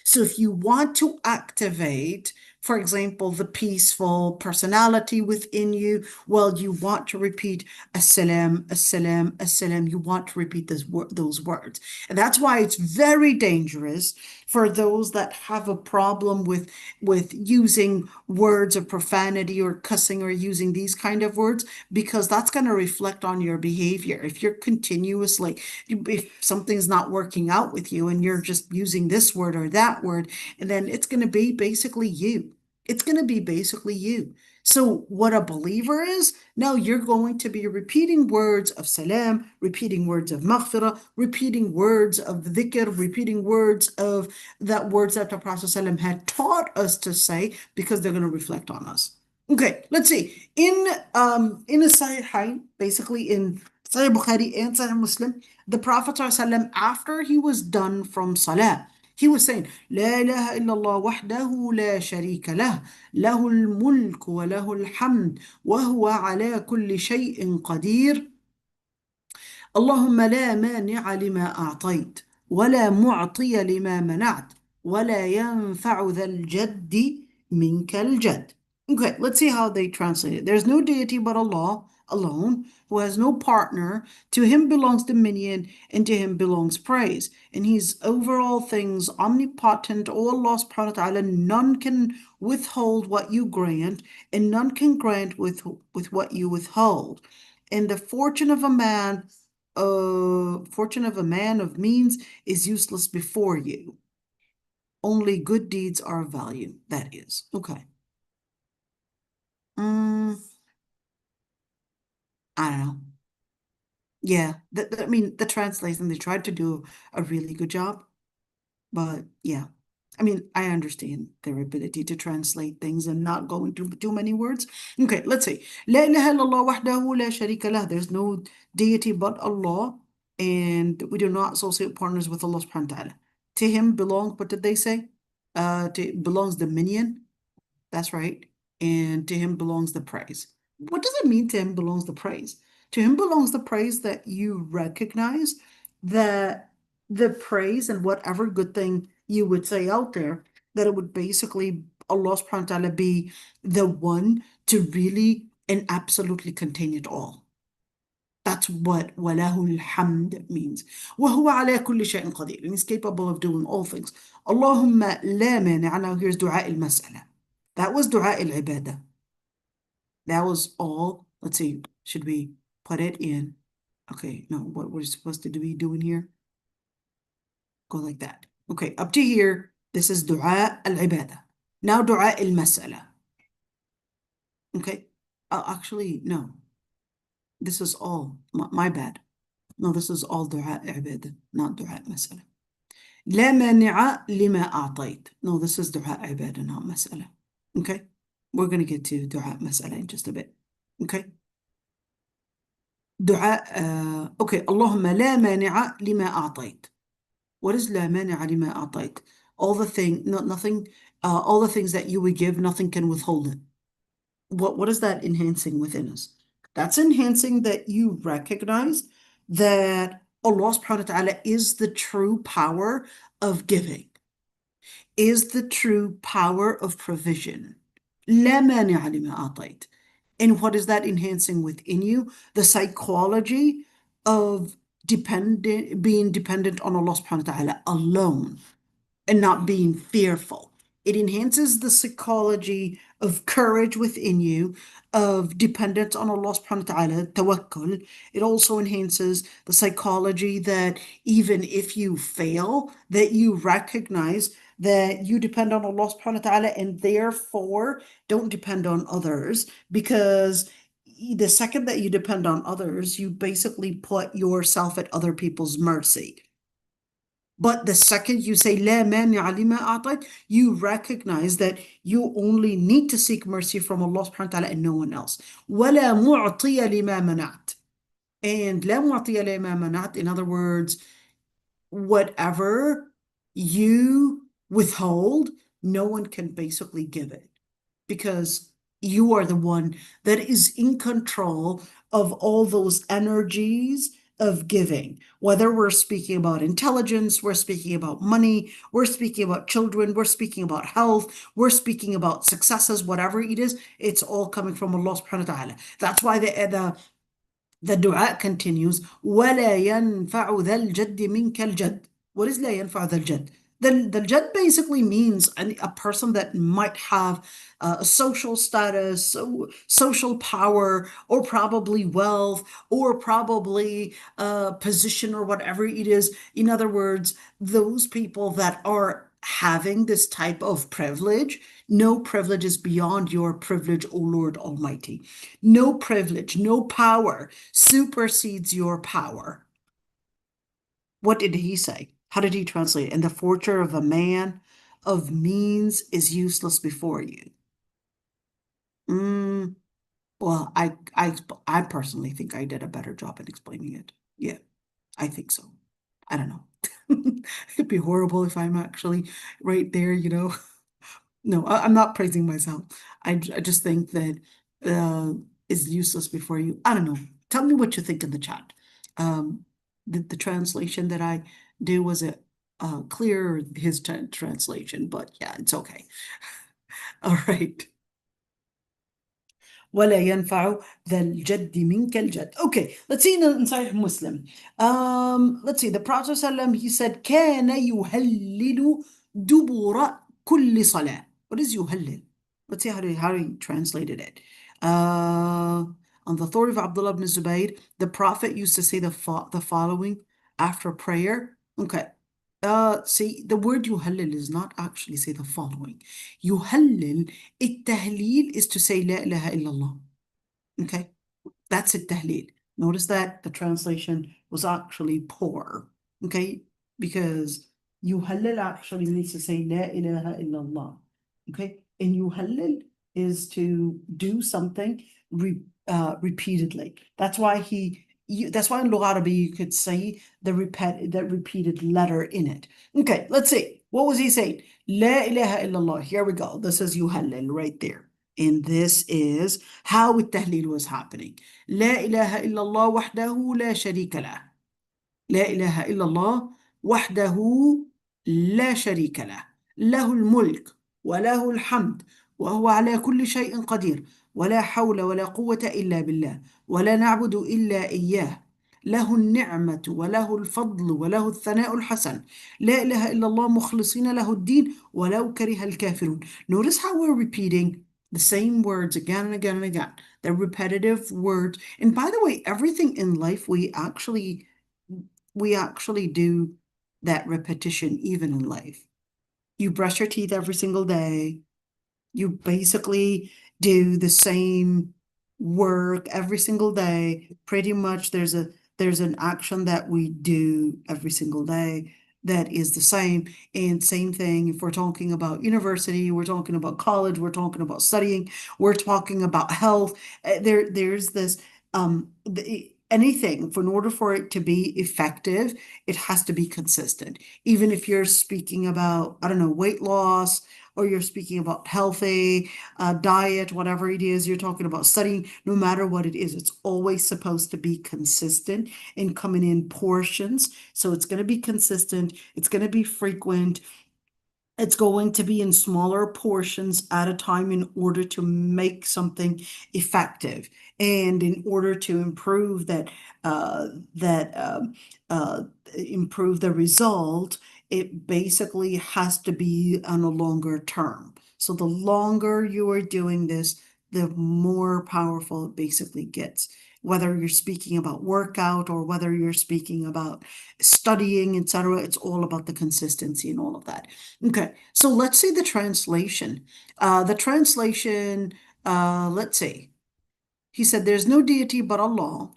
So if you want to activate, for example, the peaceful personality within you, well, you want to repeat as-salam, as-salam, as-salam. You want to repeat those words. And that's why it's very dangerous for those that have a problem with using words of profanity or cussing or using these kind of words, because that's going to reflect on your behavior. If you're continuously, if something's not working out with you and you're just using this word or that word, and then it's going to be basically you. It's going to be basically you. So what a believer is, now you're going to be repeating words of salam, repeating words of maghfirah, repeating words of dhikr, repeating words of that the Prophet ﷺ had taught us to say, because they're going to reflect on us. Okay, let's see. In the Sahih, basically in Sahih Bukhari and Sahih Muslim, the Prophet ﷺ, after he was done from salah, he was saying, لا إله إلا الله وحده لا شريك له له الملك وله الحمد وهو على كل شيء قدير اللهم لا مانع لما أعطيت ولا معطي لما منعت ولا ينفع ذا الجد منك الجد. Okay, let's see how they translate it. There's no deity but Allah alone, who has no partner. To him belongs dominion, and to him belongs praise. And he's over all things omnipotent. O Allah subhanahu wa ta'ala, none can withhold what you grant, and none can grant with what you withhold. And the fortune of a man of means is useless before you. Only good deeds are of value. That is. Okay. I don't know. Yeah, I mean, the translation, they tried to do a really good job, but yeah. I mean, I understand their ability to translate things and not go into too many words. Okay, let's see. لا إله إلا الله وحده لا شريك له. There's no deity but Allah, and we do not associate partners with Allah subhanahu wa ta'ala. To him belongs, what did they say? Belongs dominion. That's right. And to him belongs the praise. What does it mean to him belongs the praise? To him belongs the praise that you recognize that the praise and whatever good thing you would say out there, that it would basically, Allah subhanahu wa ta'ala, be the one to really and absolutely contain it all. That's what وَلَهُ الْحَمْدِ means. وَهُوَ عَلَى كُلِّ شَيْءٍ قَدِيرٌ. And he's capable of doing all things. اللهم لا مانع. Now here's دعاء المسألة. That was دعاء العبادة. That was all. Let's see. Should we put it in? Okay, no, what we're supposed to be doing here? Go like that. Okay, up to here, this is دعاء العبادة. Now دعاء المسألة. Okay, actually, no. This is all, my bad. No, this is all دعاء عبادة, not دعاء مسألة. لا مانع لما أعطيت. No, this is دعاء عبادة, not مسألة. Okay, we're going to get to دعاء مسألة in just a bit. Okay. دعاء okay اللهم لا مانع لما أعطيت. What is لا مانع لما أعطيت? All the thing, nothing, all the things that you would give, nothing can withhold it. What is that enhancing within us? That's enhancing that you recognize that Allah subhanahu wa ta'ala is the true power of giving, is the true power of provision. لا مانع لما أعطيت. And what is that enhancing within you? The psychology of being dependent on Allah subhanahu wa ta'ala alone and not being fearful. It enhances the psychology of courage within you, of dependence on Allah subhanahu wa ta'ala, tawakkul. It also enhances the psychology that even if you fail, that you recognize that you depend on Allah subhanahu wa ta'ala and therefore don't depend on others, because the second that you depend on others, you basically put yourself at other people's mercy. But the second you say لا مانع لما أعطيت, you recognize that you only need to seek mercy from Allah subhanahu wa ta'ala and no one else. ولا معطي لما منعت. And لا معطي لما منعت, in other words, whatever you withhold, no one can basically give it, because you are the one that is in control of all those energies of giving. Whether we're speaking about intelligence, we're speaking about money, we're speaking about children, we're speaking about health, we're speaking about successes, whatever it is, it's all coming from Allah subhanahu wa ta'ala. That's why the dua continues, وَلَا يَنْفَعُ ذَا الْجَدِّ مِنْكَ الْجَدِّ. What is لا ينفع ذا الجد? The jad basically means a person that might have a social status, social power, or probably wealth, or probably position, or whatever it is. In other words, those people that are having this type of privilege, no privilege is beyond your privilege, O Lord Almighty. No privilege, no power supersedes your power. What did he say? How did he translate it? And the fortune of a man of means is useless before you. Well, I personally think I did a better job in explaining it. Yeah, I think so. I don't know. It'd be horrible if I'm actually right there, you know. No, I'm not praising myself. I just think that is useless before you. I don't know. Tell me what you think in the chat. The translation that I do, was it clear, his translation? But yeah, it's okay. All right. ولا ينفع ذا الجد منك الجد. Okay, let's see in Sahih Muslim. Let's see. The Prophet ﷺ, he said, كان يهلل دبر كل صلاة. What is يهلل? Let's see how he translated it. On the authority of Abdullah ibn Zubayr, the Prophet used to say the following after prayer. Okay. See, the word يهلل is not actually say the following. يهلل, التهليل is to say لا إله إلا الله. Okay, that's التهليل. Notice that the translation was actually poor. Okay, because يهلل actually means to say لا إله إلا الله. Okay, and يهلل is to do something repeatedly. That's why that's why in Lugha Arabi you could say the repeated letter in it. Okay, let's see. What was he saying? La ilaha illallah. Here we go. This is yuhallil right there. And this is how التهليل was happening. La ilaha illallah wahdahu la sharika lah. La ilaha illallah wahdahu la sharika lah. له الملك وله الحمد وهو على كل شيء قدير ولا حول ولا قوة إلا بالله ولا نعبد إلا إياه له النعمة وله الفضل وله الثناء الحسن لا إله إلا الله مخلصين له الدين ولو كره الكافرون. Notice how we're repeating the same words again and again and again. They're repetitive words. And by the way, everything in life, we actually do that repetition even in life. You brush your teeth every single day. You basically do the same work every single day. Pretty much there's an action that we do every single day that is the same. And same thing, if we're talking about university, we're talking about college, we're talking about studying, we're talking about health. There's this anything, in order for it to be effective, it has to be consistent. Even if you're speaking about, I don't know, weight loss, or you're speaking about healthy diet, whatever it is, you're talking about studying, no matter what it is, it's always supposed to be consistent and coming in portions. So it's going to be consistent, it's going to be frequent, it's going to be in smaller portions at a time in order to make something effective and in order to improve improve the result. It basically has to be on a longer term. So the longer you are doing this, the more powerful it basically gets. Whether you're speaking about workout or whether you're speaking about studying, etc., it's all about the consistency and all of that. Okay, so let's see the translation. Let's see. He said, there's no deity but Allah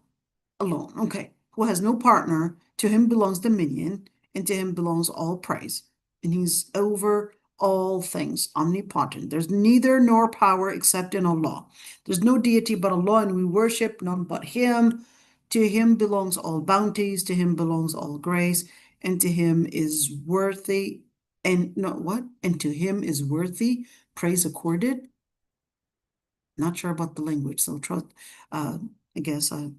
alone. Okay, who has no partner. To him belongs dominion, and to him belongs all praise. And he's over all things, omnipotent. There's neither nor power except in Allah. There's no deity but Allah, and we worship none but him. To him belongs all bounties, to him belongs all grace, and to him is worthy, and no, what? And to him is worthy praise accorded. Not sure about the language, so trust, I guess I'm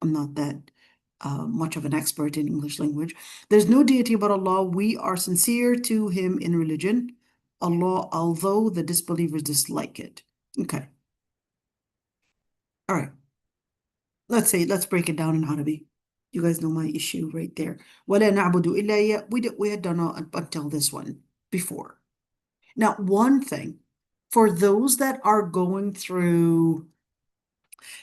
not that much of an expert in English language. There's no deity but Allah. We are sincere to him in religion, Allah, although the disbelievers dislike it. Okay. All right. Let's break it down in Arabic. You guys know my issue right there. وَلَا نَعْبُدُ إِلَّا إِيَّاهُ. We had done up until this one before. Now, one thing, for those that are going through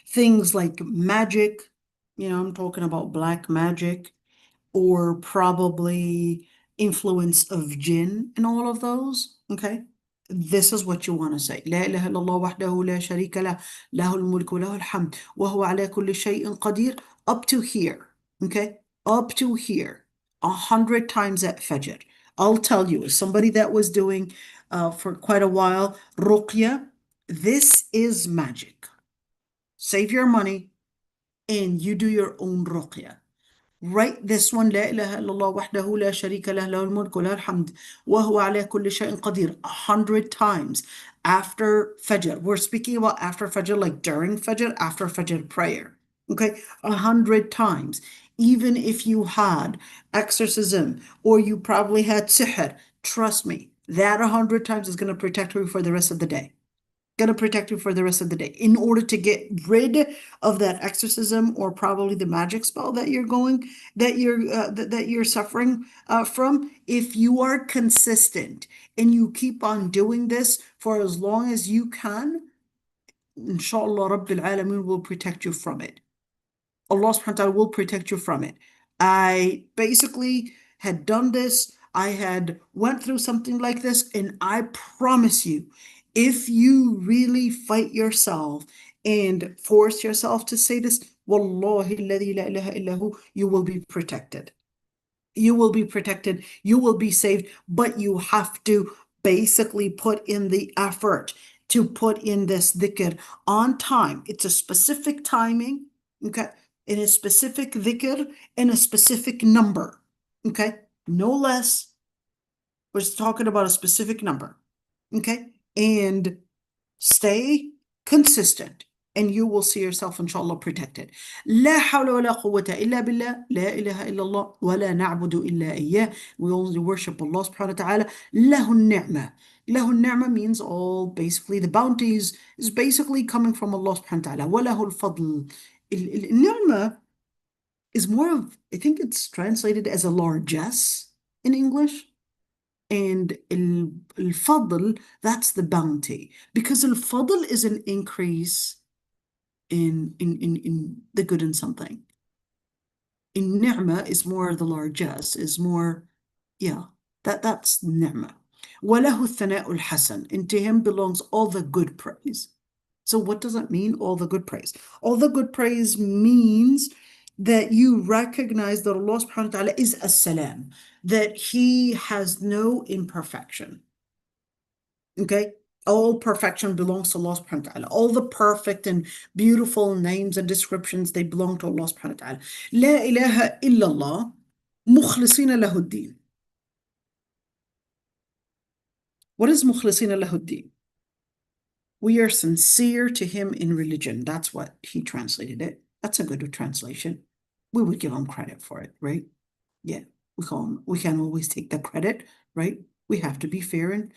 things like magic, I'm talking about black magic, or probably influence of jinn and all of those, okay? This is what you want to say. لا إله إلا الله وحده لا شريك له له الملك وله الحمد وهو على كل شيء قدير, up to here, okay? Up to here, 100 times at Fajr. I'll tell you, as somebody that was doing for quite a while, ruqya, this is magic. Save your money and you do your own ruqya. Write this one, لا إله إلا الله وحده لا شريك له له الملك وله الحمد وهو على كل شيء قدير, 100 times after Fajr. We're speaking about after Fajr, like during Fajr, after Fajr prayer. Okay, 100 times. Even if you had exorcism or you probably had sihr, trust me, that 100 times is going to protect you for the rest of the day. Going to protect you for the rest of the day. In order to get rid of that exorcism or probably the magic spell that you're suffering from, if you are consistent and you keep on doing this for as long as you can, inshallah Rabbil Alameen will protect you from it. Allah subhanahu wa ta'ala will protect you from it. I basically had done this. I had went through something like this, and I promise you, if you really fight yourself and force yourself to say this, Wallahi alladhi la ilaha illahu, you will be protected. You will be protected. You will be saved, but you have to basically put in the effort to put in this dhikr on time. It's a specific timing, okay? In a specific dhikr, in a specific number, okay? No less. We're just talking about a specific number, okay? And stay consistent, and you will see yourself, inshallah, protected. لا حول ولا قوة إلا بالله, لا إله إلا الله, ولا نعبد إلا إياه. We only worship Allah subhanahu wa ta'ala. له النعمة. له النعمة means all, basically, the bounties is basically coming from Allah subhanahu wa ta'ala. وله الفضل. النعمة is more of, I think it's translated as a largesse in English. And al-fadl, that's the bounty. Because al-fadl is an increase in the good in something. In ni'mah is more the largesse, is more, yeah, that's ni'mah. وَلَهُ الثَّنَاءُ الْحَسَنُ. And to him belongs all the good praise. So what does that mean, all the good praise? All the good praise means that you recognize that Allah subhanahu wa ta'ala is as-salam, that he has no imperfection. Okay? All perfection belongs to Allah subhanahu wa ta'ala. All the perfect and beautiful names and descriptions, they belong to Allah subhanahu wa ta'ala. La ilaha illallah, mukhlisina lahuddin. What is mukhlisina lahuddin? We are sincere to him in religion. That's what he translated it. That's a good translation. We would give him credit for it, right? Yeah, we can't always take the credit, right? We have to be fair and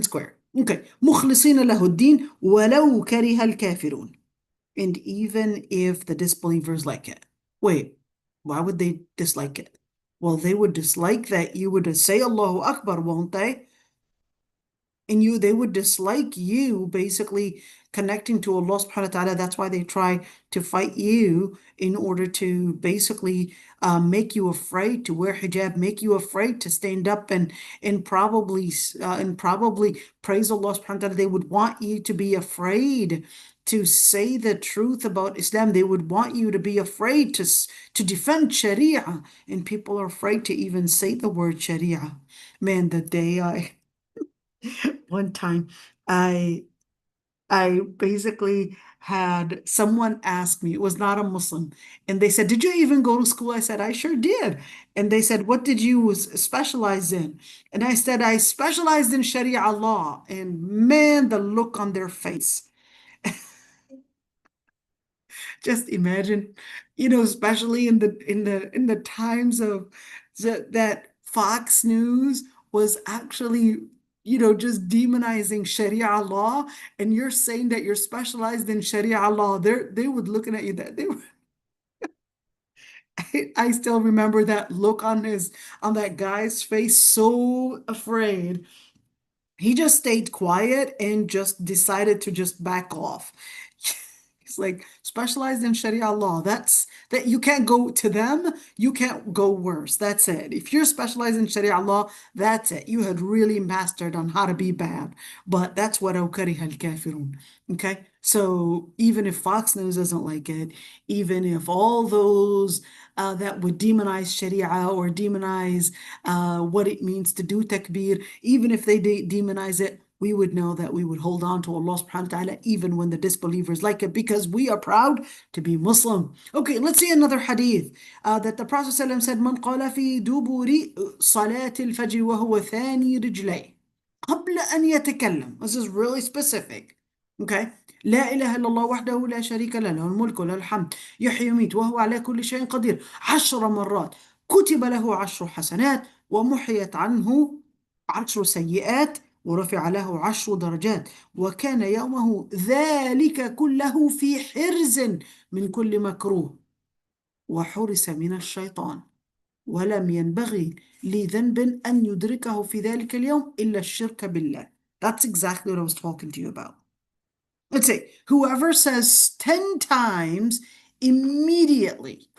square. Okay. مخلصين له الدين ولو كره الكافرون. And even if the disbelievers like it. Wait, why would they dislike it? Well, they would dislike that you would say Allahu Akbar, won't they? And they would dislike you basically connecting to Allah subhanahu wa ta'ala. That's why they try to fight you in order to basically make you afraid to wear hijab, make you afraid to stand up and probably praise Allah subhanahu wa ta'ala. They would want you to be afraid to say the truth about Islam. They would want you to be afraid to defend Sharia, and people are afraid to even say the word Sharia. Man, the day one time I basically had someone ask me, it was not a Muslim, and they said, "Did you even go to school?" I said, "I sure did." And they said, "What did you specialize in?" And I said, "I specialized in Sharia law." And man, the look on their face. Just imagine, especially in the times of that Fox News was actually, just demonizing Sharia law, and you're saying that you're specialized in Sharia law. They would looking at you that they were. I still remember that look on that guy's face, so afraid. He just stayed quiet and just decided to just back off. He's like, specialized in Sharia law. That you can't go to them, you can't go worse. That's it. If you're specialized in Sharia law, that's it. You had really mastered on how to be bad. But that's what awkariha al-kafirun. Okay? So even if Fox News doesn't like it, even if all those that would demonize Sharia or demonize what it means to do takbir, even if they demonize it, we would know that we would hold on to Allah subhanahu wa ta'ala even when the disbelievers like it, because we are proud to be Muslim. Okay, let's see another hadith that the Prophet ﷺ said, "Man qala fi duburi salat al-fajr wa huwa thani rijlay قبل أن يتكلم." This is really specific. Okay. لا إله إلا الله وحده لا شريك له له الملك وله الحمد يحيي ويميت وهو على كل شيء قدير 10 مرات كتب له 10 حسنات ومحيت عنه 10 سيئات ورفع له 10 درجات وكان يومه ذلك كله في حرز من كل مكروه وحرس من الشيطان ولم ينبغي لذنب أن يدركه في ذلك اليوم إلا الشرك بالله. That's exactly what I was talking to you about. Let's say whoever says 10 times immediately.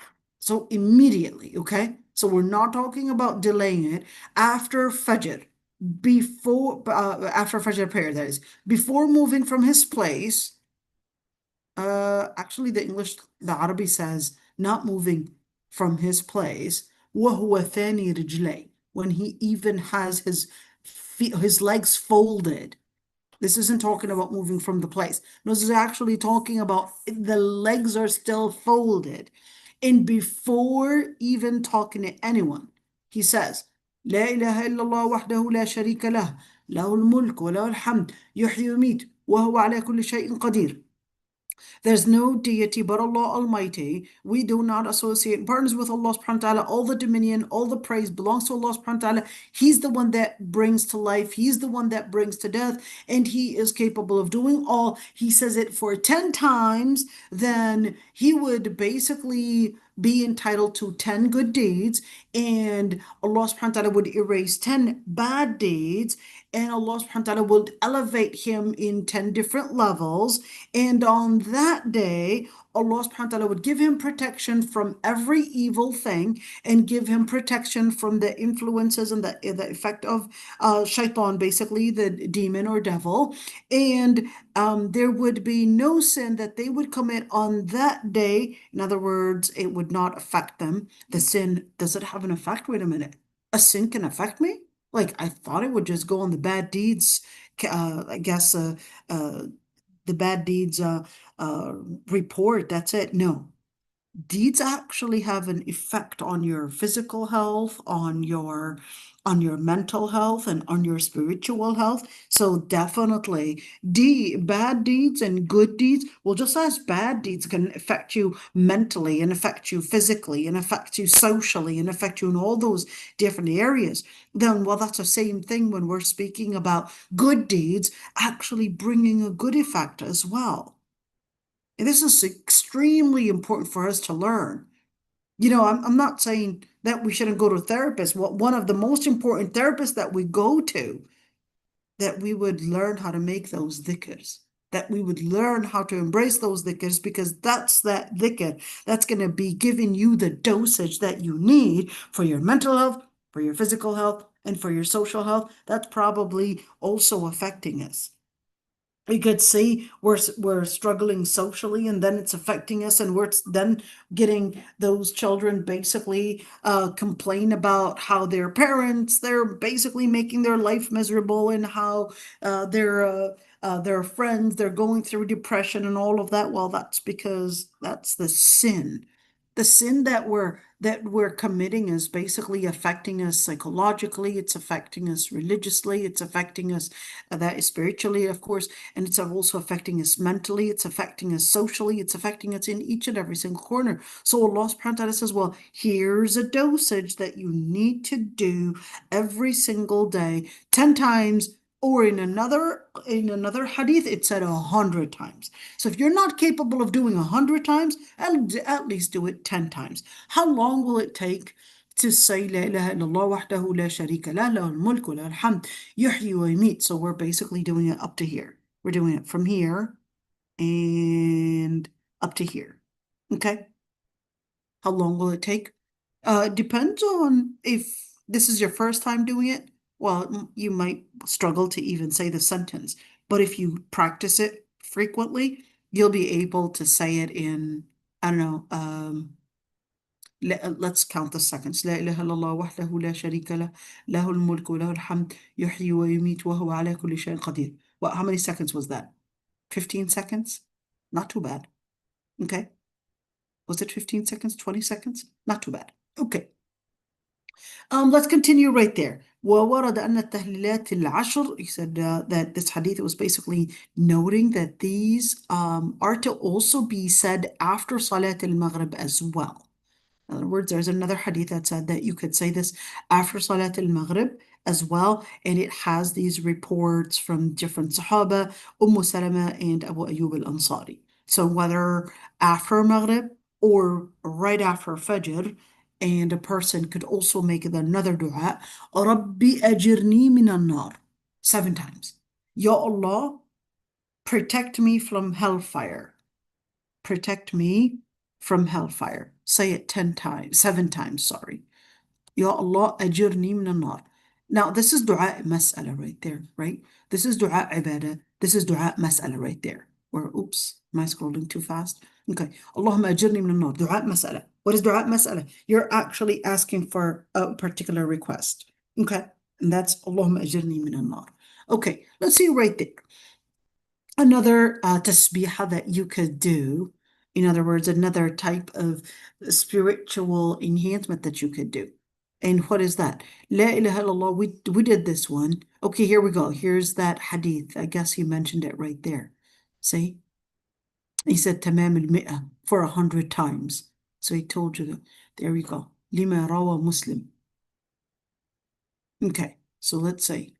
So immediately, okay? So we're not talking about delaying it after Fajr, after Fajr prayer, that is, before moving from his place. Actually, the Arabic says not moving from his place. وَهُوَ ثَانِي رِجْلَيْ, when he even has his legs folded. This isn't talking about moving from the place. No, this is actually talking about the legs are still folded. And before even talking to anyone, he says, لا إله إلا الله وحده لا شريك له له الملك وله الحمد يحيي ويميت وهو على كل شيء قدير. There's no deity but Allah Almighty. We do not associate partners with Allah subhanahu wa ta'ala. All the dominion, all the praise belongs to Allah subhanahu wa ta'ala. He's the one that brings to life. He's the one that brings to death. And He is capable of doing all. He says it for 10 times, then he would basically be entitled to 10 good deeds, and Allah subhanahu wa ta'ala would erase 10 bad deeds, and Allah subhanahu wa ta'ala would elevate him in 10 different levels. And on that day, Allah subhanahu wa ta'ala would give him protection from every evil thing and give him protection from the influences and the effect of shaitan, basically the demon or devil. And there would be no sin that they would commit on that day. In other words, it would not affect them. The sin, does it have an effect? Wait a minute. A sin can affect me? Like, I thought it would just go on the bad deeds, I guess, the bad deeds report. That's it. No. Deeds actually have an effect on your physical health, on your mental health, and on your spiritual health. So definitely bad deeds and good deeds, well, just as bad deeds can affect you mentally and affect you physically and affect you socially and affect you in all those different areas, then, well, that's the same thing when we're speaking about good deeds actually bringing a good effect as well. And this is extremely important for us to learn. I'm not saying that we shouldn't go to therapists. One of the most important therapists that we go to, that we would learn how to make those dhikrs, that we would learn how to embrace those dhikrs, because that's that dhikr that's going to be giving you the dosage that you need for your mental health, for your physical health, and for your social health. That's probably also affecting us. We could see we're struggling socially, and then it's affecting us, and we're then getting those children basically complain about how their parents, they're basically making their life miserable, and how their friends, they're going through depression and all of that. Well, that's because that's the sin. The sin that we're committing is basically affecting us psychologically, it's affecting us religiously, it's affecting us that spiritually, of course, and it's also affecting us mentally, it's affecting us socially, it's affecting us in each and every single corner. So Allah subhanahu wa ta'ala says, well, here's a dosage that you need to do every single day, 10 times, or in another hadith, it said 100 times. So if you're not capable of doing 100 times, at least do it 10 times. How long will it take to say La ilaha illallah wahdahu la sharika lah, lahul mulk wa lahul hamd, yuhyi wa yumeet? So we're basically doing it up to here. We're doing it from here and up to here. Okay? How long will it take? Depends on if this is your first time doing it. Well, you might struggle to even say the sentence, but if you practice it frequently, you'll be able to say it in, I don't know, let's count the seconds. La ilaha illallah wahdahu la sharika lah, lahul mulku wa lahul hamd, yuhyi wa yumeet wa huwa ala kulli shay'in qadir. Well, how many seconds was that? 15 seconds? Not too bad. Okay. Was it 15 seconds? 20 seconds? Not too bad. Okay. Let's continue right there. وورد أن التهليلات العشر, he said that this hadith was basically noting that these are to also be said after Salat al-Maghrib as well. In other words, there's another hadith that said that you could say this after Salat al-Maghrib as well, and it has these reports from different Sahaba, Salama and Abu Ayyub al-Ansari. So whether after Maghrib or right after Fajr, and a person could also make another dua, Rabbi ajirni min an-nar, 7 times. Ya Allah, protect me from hellfire. Protect me from hellfire. Say it 10 times, 7 times, sorry. Ya Allah, ajirni min an-nar. Now, this is dua mas'ala right there, right? This is dua ibadah. This is dua mas'ala right there. Or, oops, am I scrolling too fast? Okay. Allahumma ajirni min an-nar. Dua mas'ala. What is dua mas'ala? You're actually asking for a particular request. Okay. And that's Allahumma ajirni min an-nar. Okay. Let's see right there. Another tasbihah that you could do. In other words, another type of spiritual enhancement that you could do. And what is that? La ilaha illallah. We did this one. Okay, here we go. Here's that hadith. I guess he mentioned it right there. See? He said tamam al-mi'ah for 100 times. So he told you that. There we go. Lima rawa Muslim. Okay, so let's say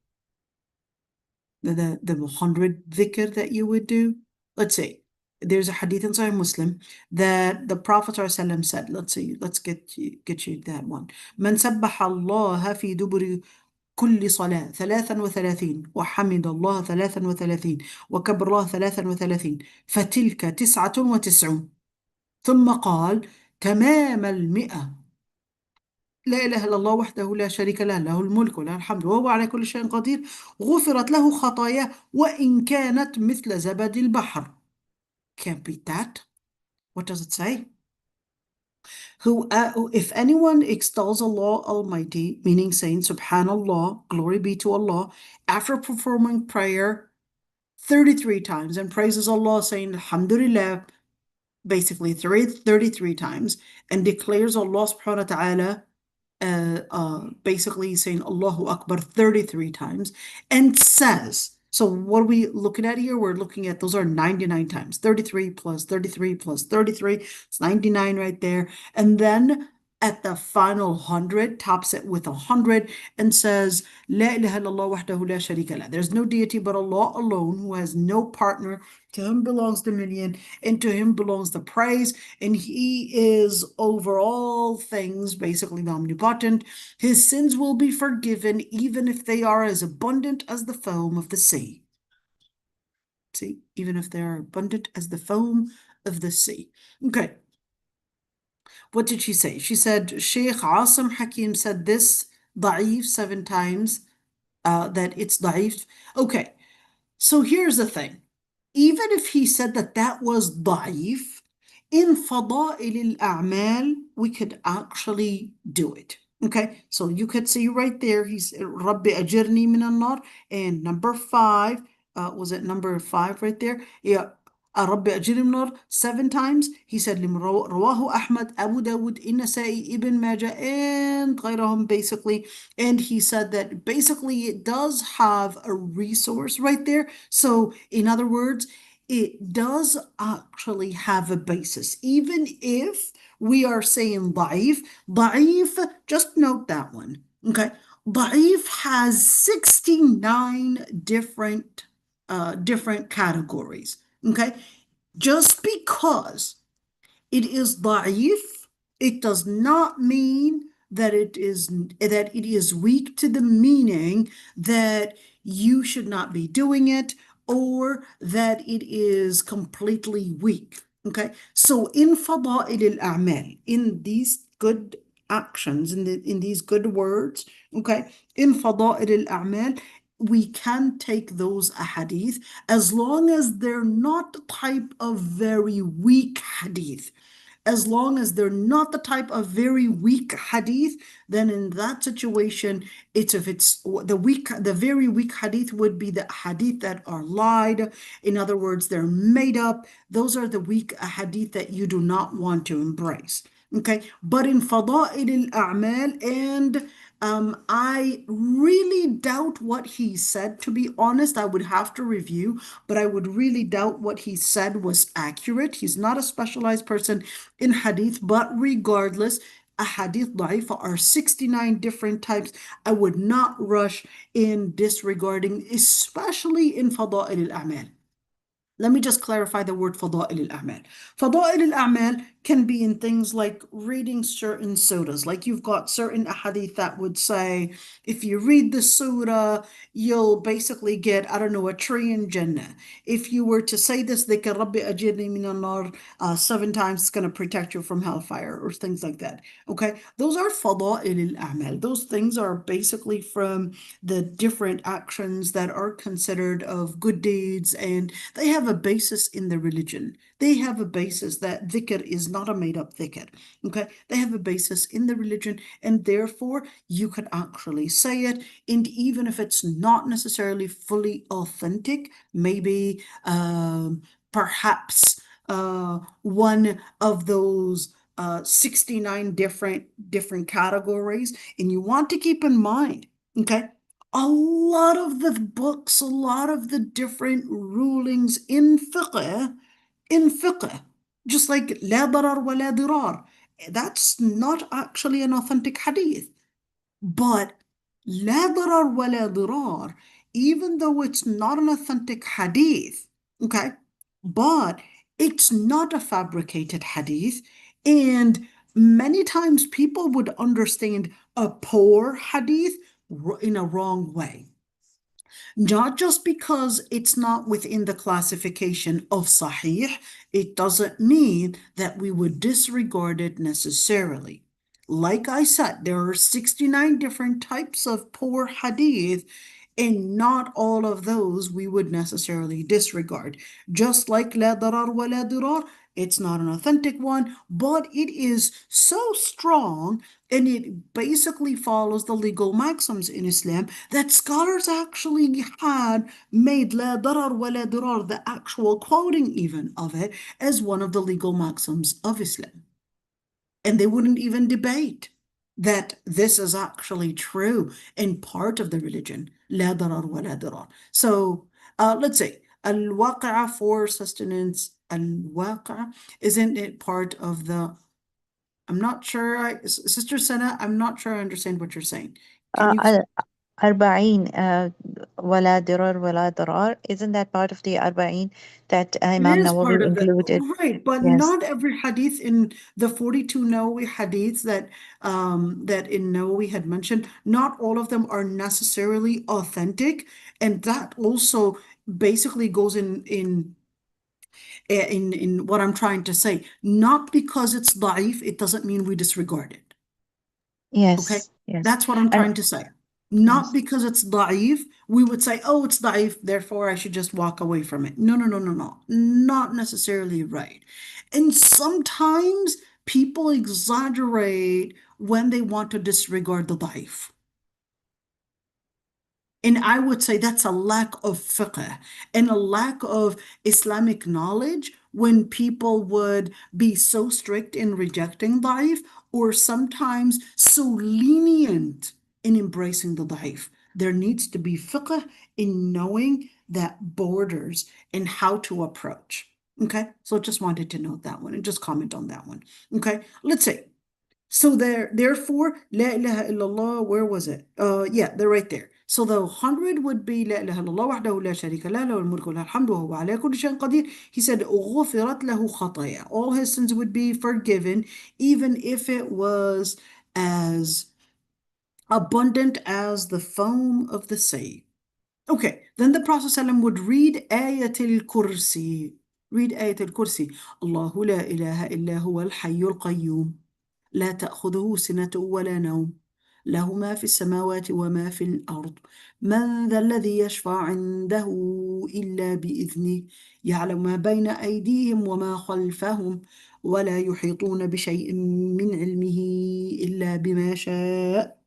the 100 dhikr that you would do. Let's say there's a hadith in Sahih Muslim that the Prophet ﷺ said, let's see, let's get you that one. من سبح الله في دبر كل صلاة 33 وحمد الله 33 وكبر الله 33 فتلك 99 ثم قال تمام 100 لا إله إلا الله وحده لا شريك له له الملك وله الحمد وهو على كل شيء قدير غفرت له خطاياه وإن كانت مثل زبد البحر. Can't beat that. What does it say? If anyone extols Allah Almighty, meaning saying Subhanallah, glory be to Allah, after performing prayer 33 times and praises Allah, saying Alhamdulillah, basically 33 times, and declares Allah subhanahu wa ta'ala, basically saying Allahu Akbar 33 times, and says, so what are we looking at here? We're looking at, those are 99 times. 33 plus 33 plus 33, it's 99 right there. And then at the final 100, tops it with 100 and says, La ilaha illallah wahdahu la sharika la. There's no deity but Allah alone, who has no partner. To him belongs dominion, and to him belongs the praise, and he is over all things, basically omnipotent. His sins will be forgiven, even if they are as abundant as the foam of the sea. See, even if they are abundant as the foam of the sea. Okay. What did she say? She said, Sheikh Asim Hakim said this, da'if 7 times, that it's da'if. Okay, so here's the thing. Even if he said that that was da'if, in fada'il al-a'mal, we could actually do it. Okay, so you could see right there, he's Rabbi ajirni min al-nar, and number 5, was it number 5 right there? Yeah. Rabbi ajirni min al-nar 7 times. He said Rawahu Ahmad, Abu Dawud, An-Nasa'i, Ibn Majah, and غيرهم, basically. And he said that basically it does have a resource right there. So in other words, it does actually have a basis. Even if we are saying da'if, just note that one, okay? Da'if has 69 different categories, okay? Just because it is da'if, it does not mean that it is weak, to the meaning that you should not be doing it, or that it is completely weak. Okay, so in fada'il al-a'mal, in these good actions, in these good words, okay, in fada'il al-a'mal, we can take those ahadith as long as they're not the type of very weak hadith. As long as they're not the type of very weak hadith, then in that situation, if it's the very weak hadith would be the hadith that are lied. In other words, they're made up. Those are the weak hadith that you do not want to embrace. Okay, but in fada'il al-a'mal, and I really doubt what he said, to be honest. I would have to review, but I would really doubt what he said was accurate. He's not a specialized person in hadith, but regardless, a hadith da'if are 69 different types. I would not rush in disregarding, especially in fada'il al-a'mal. Let me just clarify the word fada'il al-a'mal. Fada'il al-a'mal can be in things like reading certain surahs. Like you've got certain ahadith that would say, if you read the surah, you'll basically get, I don't know, a tree in Jannah. If you were to say this dhikr, Rabbi ajirni min al-nar, 7 times, it's going to protect you from hellfire, or things like that. Okay, those are fada'il al-a'mal. Those things are basically from the different actions that are considered of good deeds, and they have a basis in the religion. They have a basis that dhikr is not a made-up dhikr. Okay, they have a basis in the religion, and therefore you could actually say it. And even if it's not necessarily fully authentic, maybe perhaps one of those 69 different categories, and you want to keep in mind, okay, a lot of the books, a lot of the different rulings in fiqh, just like لا ضرر ولا ضرار, that's not actually an authentic hadith. But لا ضرر ولا ضرار, even though it's not an authentic hadith, okay, but it's not a fabricated hadith, and many times people would understand a poor hadith in a wrong way. Not just because it's not within the classification of Sahih, it doesn't mean that we would disregard it necessarily. Like I said, there are 69 different types of poor hadith, And not all of those we would necessarily disregard. Just like لا ضرر ولا ضرار, it's not an authentic one, but it is so strong and it basically follows the legal maxims in Islam that scholars actually had made لا ضرر ولا ضرار, the actual quoting even of it, as one of the legal maxims of Islam. And they wouldn't even debate that this is actually true and part of the religion. لا ضرر ولا ضرار. So let's say الواقعة for sustenance. الواقعة, isn't it part of the? I'm not sure. Sister Sana, I'm not sure I understand what you're saying. Can you? 40 ولا ضرر ولا ضرار, isn't that part of the 40 that It Imam is part Nawawi of that, included? right? But Yes. not every hadith in the 42 Nawawi hadiths that in Nawawi had mentioned, not all of them are necessarily authentic, and that also basically goes in what I'm trying to say. Not because it's da'if, it doesn't mean we disregard it. Okay, Yes, yes. that's what I'm And trying to say. Not yes. because it's da'if, we would say, oh, it's da'if, therefore I should just walk away from it. No, no, no, no, no. Not necessarily right. And sometimes people exaggerate when they want to disregard the da'if. And I would say that's a lack of fiqh and a lack of Islamic knowledge when people would be so strict in rejecting da'if or sometimes so lenient in embracing the da'if. There needs to be fiqh in knowing that borders and how to approach. Okay, so just wanted to note that one and just comment on that one. Okay, let's say. So therefore, La ilaha illallah, where was it? Yeah, they're right there. So the 100 would be La ilaha illallah wahdahu la sharika lah, lahu al-mulku wa lahu al-hamdu wa huwa ala kulli shay'in qadir. He said, غُفِرَتْ له خطايا. All his sins would be forgiven, even if it was as abundant as the foam of the sea. Okay, then the Prophet ﷺ would read Ayatul Kursi. Read Ayatul Kursi. Allahu la ilaha illa huwa al-hayyul qayyum. لا تأخذه سنة ولا نوم له ما في السماوات وما في الأرض من ذا الذي يشفع عنده إلا بإذنه يعلم ما بين أيديهم وما خلفهم ولا يحيطون بشيء من علمه إلا بما شاء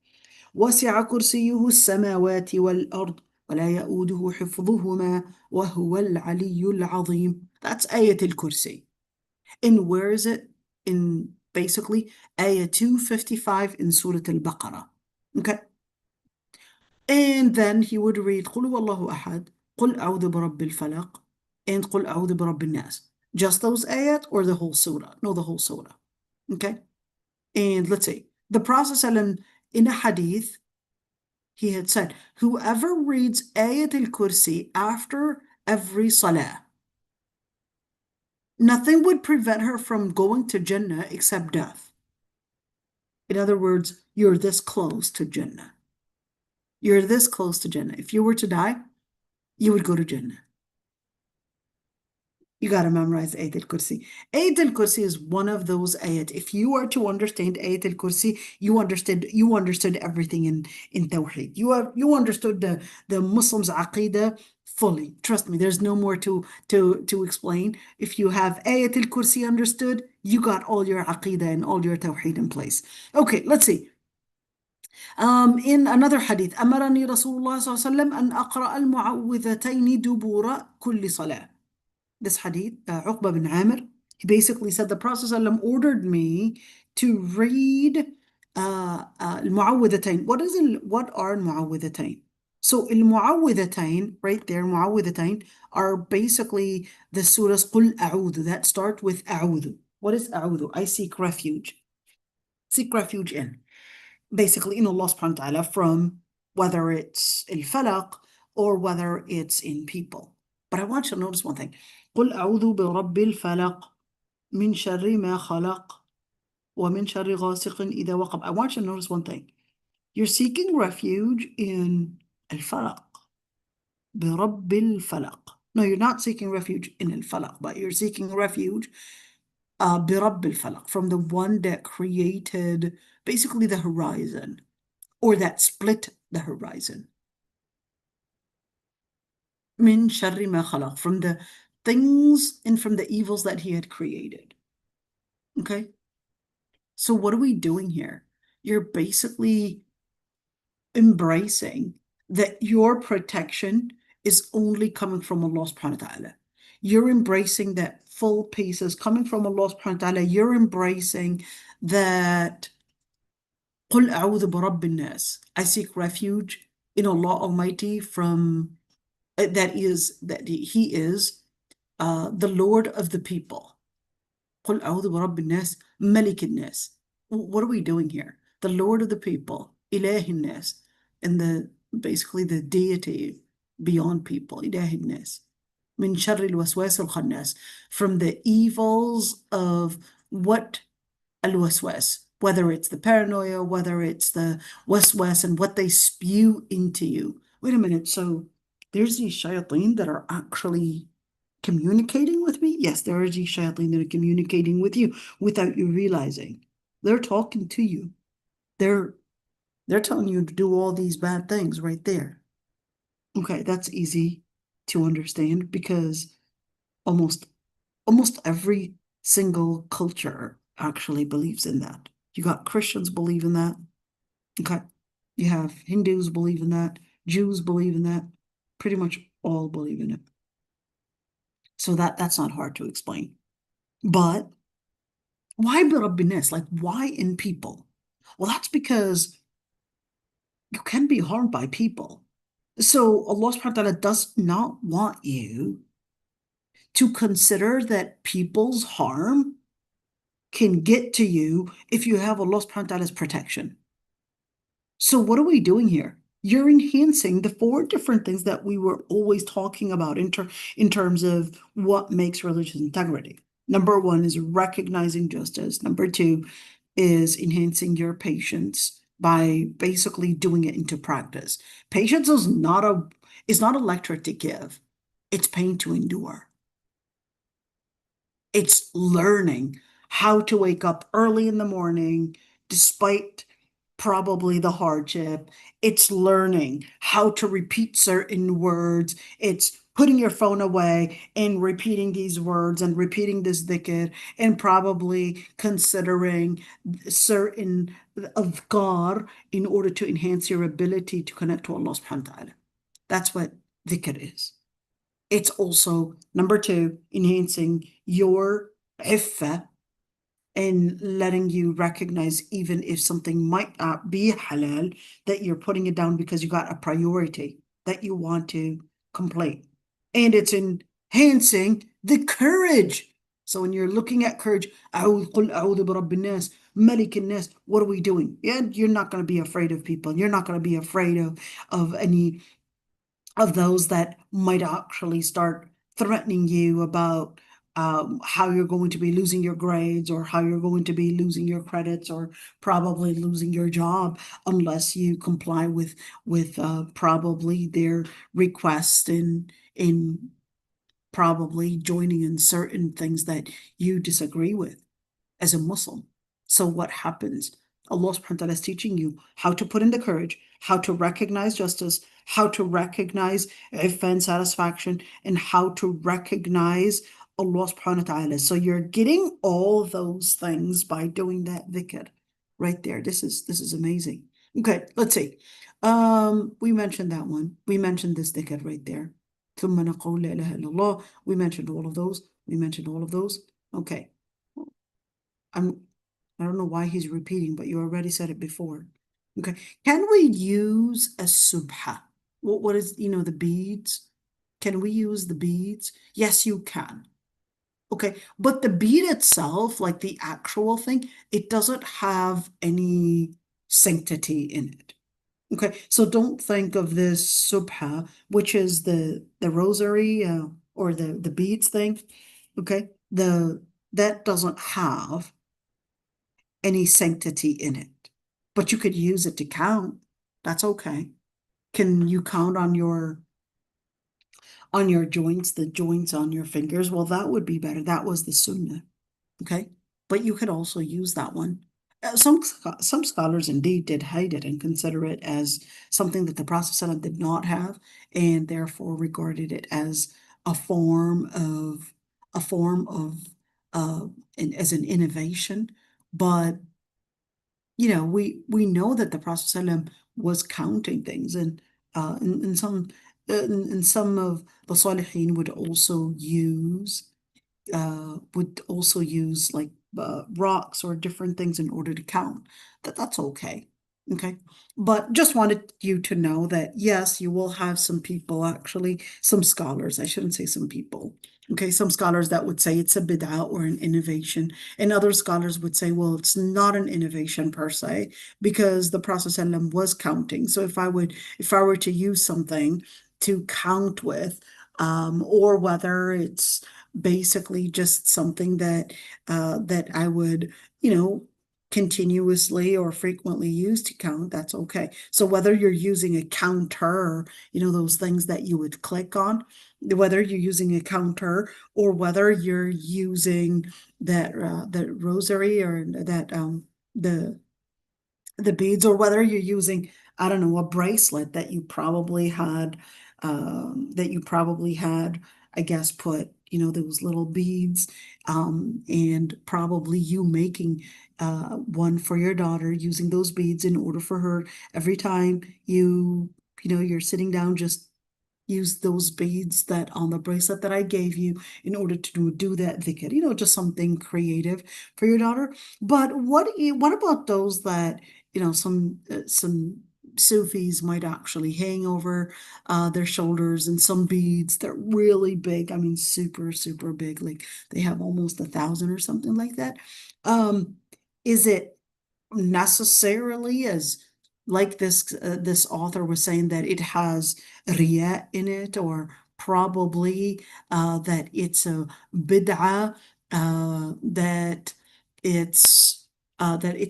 وسع كرسيه السماوات والأرض ولا يؤوده حفظهما وهو العلي العظيم. That's Ayatul Kursi. And where is it? In basically ayah 255 in Surah Al-Baqarah. Okay. And then he would read قُلْ هُوَ اللَّهُ أَحَدٌ قُلْ أَعُوذُ بِرَبِّ الْفَلَقِ and قُلْ أَعُوذُ بِرَبِّ النَّاسِ. Just those ayat or the whole surah? No, the whole surah. Okay. And let's see. The Prophet in a hadith, he had said, whoever reads Ayat al-Kursi after every salah, nothing would prevent her from going to Jannah except death. In other words, you're this close to Jannah. You're this close to Jannah. If you were to die, you would go to Jannah. You got to memorize Ayat al-Kursi. Ayat al-Kursi is one of those ayat. If you are to understand Ayat al-Kursi, you understood everything in Tawheed. You understood the Muslims' aqidah fully. Trust me, there's no more to explain. If you have Ayat al-Kursi understood, you got all your aqidah and all your Tawheed in place. Okay, let's see. In another hadith, أمرني رسول الله صلى الله عليه وسلم أن أقرأ المعوذتين دبور كل صلاة. This hadith, Uqba bin Amir, he basically said the Prophet ﷺ ordered me to read al-Mu'awwidhatayn. What are al-Mu'awwidhatayn? So al-Mu'awwidhatayn, right there, Mu'awwidhatayn, are basically the surahs Qul A'udhu that start with A'udhu. What is A'udhu? I seek refuge. Seek refuge in. Basically in Allah subhanahu wa ta'ala from whether it's al-Falaq or whether it's in people. But I want you to notice one thing. قل أعوذ برب الفلق من شر ما خلق ومن شر غاسق إذا وقب. I want you to notice one thing. You're seeking refuge in al-Falaq. برب الفلق. No, you're not seeking refuge in al-Falaq, but you're seeking refuge برب الفلق, from the one that created basically the horizon or that split the horizon. min sharri ma khalaq, from the things and from the evils that he had created. Okay? So what are we doing here? You're basically embracing that your protection is only coming from Allah subhanahu wa ta'ala. You're embracing that full peace is coming from Allah subhanahu wa ta'ala. You're embracing that قُلْ أَعُوذُ بِرَبِّ النَّاسِ, I seek refuge in Allah Almighty from that He is the Lord of the people. قُلْ أَعُوذُ بِرَبِّ النَّاسِ مَلِكِ النَّاسِ. What are we doing here? The Lord of the people, إِلَهِ النَّاسِ, and basically the deity beyond people, إِلَهِ النَّاسِ. مِنْ شَرِّ الْوَسْوَاسِ الْخَنَّاسِ, from the evils of what al-waswas, whether it's the paranoia, whether it's the waswas, and what they spew into you. Wait a minute, so there's these shayateen that are actually communicating with me? Yes, there are these shayateen that are communicating with you without you realizing. They're talking to you. They're telling you to do all these bad things right there. Okay, that's easy to understand because almost every single culture actually believes in that. You got Christians believe in that. Okay. You have Hindus believe in that. Jews believe in that. Pretty much all believe in it. So that's not hard to explain. But why birabbin? Like, why in people? Well, that's because you can be harmed by people. So Allah subhanahu wa ta'ala does not want you to consider that people's harm can get to you if you have Allah subhanahu wa ta'ala's protection. So what are we doing here? You're enhancing the 4 different things that we were always talking about in terms of what makes religious integrity. Number 1 is recognizing justice. Number 2 is enhancing your patience by basically doing it into practice. Patience is not a lecture to give. It's pain to endure. It's learning how to wake up early in the morning despite probably the hardship. It's learning how to repeat certain words. It's putting your phone away and repeating these words and repeating this dhikr and probably considering certain adhkar in order to enhance your ability to connect to Allah subhanahu wa ta'ala. That's what dhikr is. It's also, number 2, enhancing your iffah and letting you recognize even if something might not be halal, that you're putting it down because you got a priority that you want to complete. And it's enhancing the courage. So when you're looking at courage, قُلْ أَعُوذُ بِرَبِّ النَّاسِ مَلِكِ النَّاسِ, what are we doing? Yeah, you're not going to be afraid of people. You're not going to be afraid of any of those that might actually start threatening you about how you're going to be losing your grades or how you're going to be losing your credits or probably losing your job unless you comply with probably their request in probably joining in certain things that you disagree with as a Muslim. So what happens? Allah subhanahu wa ta'ala is teaching you how to put in the courage, how to recognize justice, how to recognize iffah and satisfaction, and how to recognize Allah subhanahu wa ta'ala. So you're getting all those things by doing that dhikr right there. This is amazing. Okay, let's see. We mentioned that one. We mentioned this dhikr right there. ثم نقول لا إله إلا الله. We mentioned all of those. Okay. I don't know why he's repeating, but you already said it before. Okay. Can we use a subha? What is, the beads? Can we use the beads? Yes, you can. Okay. But the bead itself, like the actual thing, it doesn't have any sanctity in it. Okay. So don't think of this subha, which is the rosary or the beads thing. Okay. That doesn't have any sanctity in it, but you could use it to count. That's okay. Can you count on your joints, the joints on your fingers? Well, that would be better. That was the sunnah. Okay. But you could also use that one Some scholars indeed did hide it and consider it as something that the Prophet ﷺ did not have, and therefore regarded it as a form of a form of as an innovation. But we know that the Prophet ﷺ was counting things, and some of the Salihin would also use like rocks or different things in order to count. That's okay. Okay. But just wanted you to know that yes, you will have some people, actually, some scholars, I shouldn't say some people. Okay, some scholars that would say it's a bid'ah or an innovation, and other scholars would say, well, it's not an innovation per se, because the Prophet ﷺ was counting. So if I were to use something to count with, or whether it's basically just something that I would, continuously or frequently use to count, that's okay. So whether you're using a counter, those things that you would click on, whether you're using a counter or whether you're using that rosary or that the beads, or whether you're using, I don't know, a bracelet that you probably had, I guess, put, those little beads, and probably you making one for your daughter using those beads in order for her every time you're sitting down, just use those beads that on the bracelet that I gave you in order to do that dhikr, just something creative for your daughter. But what about those that, some Sufis might actually hang over their shoulders, and some beads, they're really big. I mean, super, super big. Like they have almost 1,000 or something like that. Is it necessarily as like this author was saying, that it has riya in it, or probably that it's a bid'ah, that it's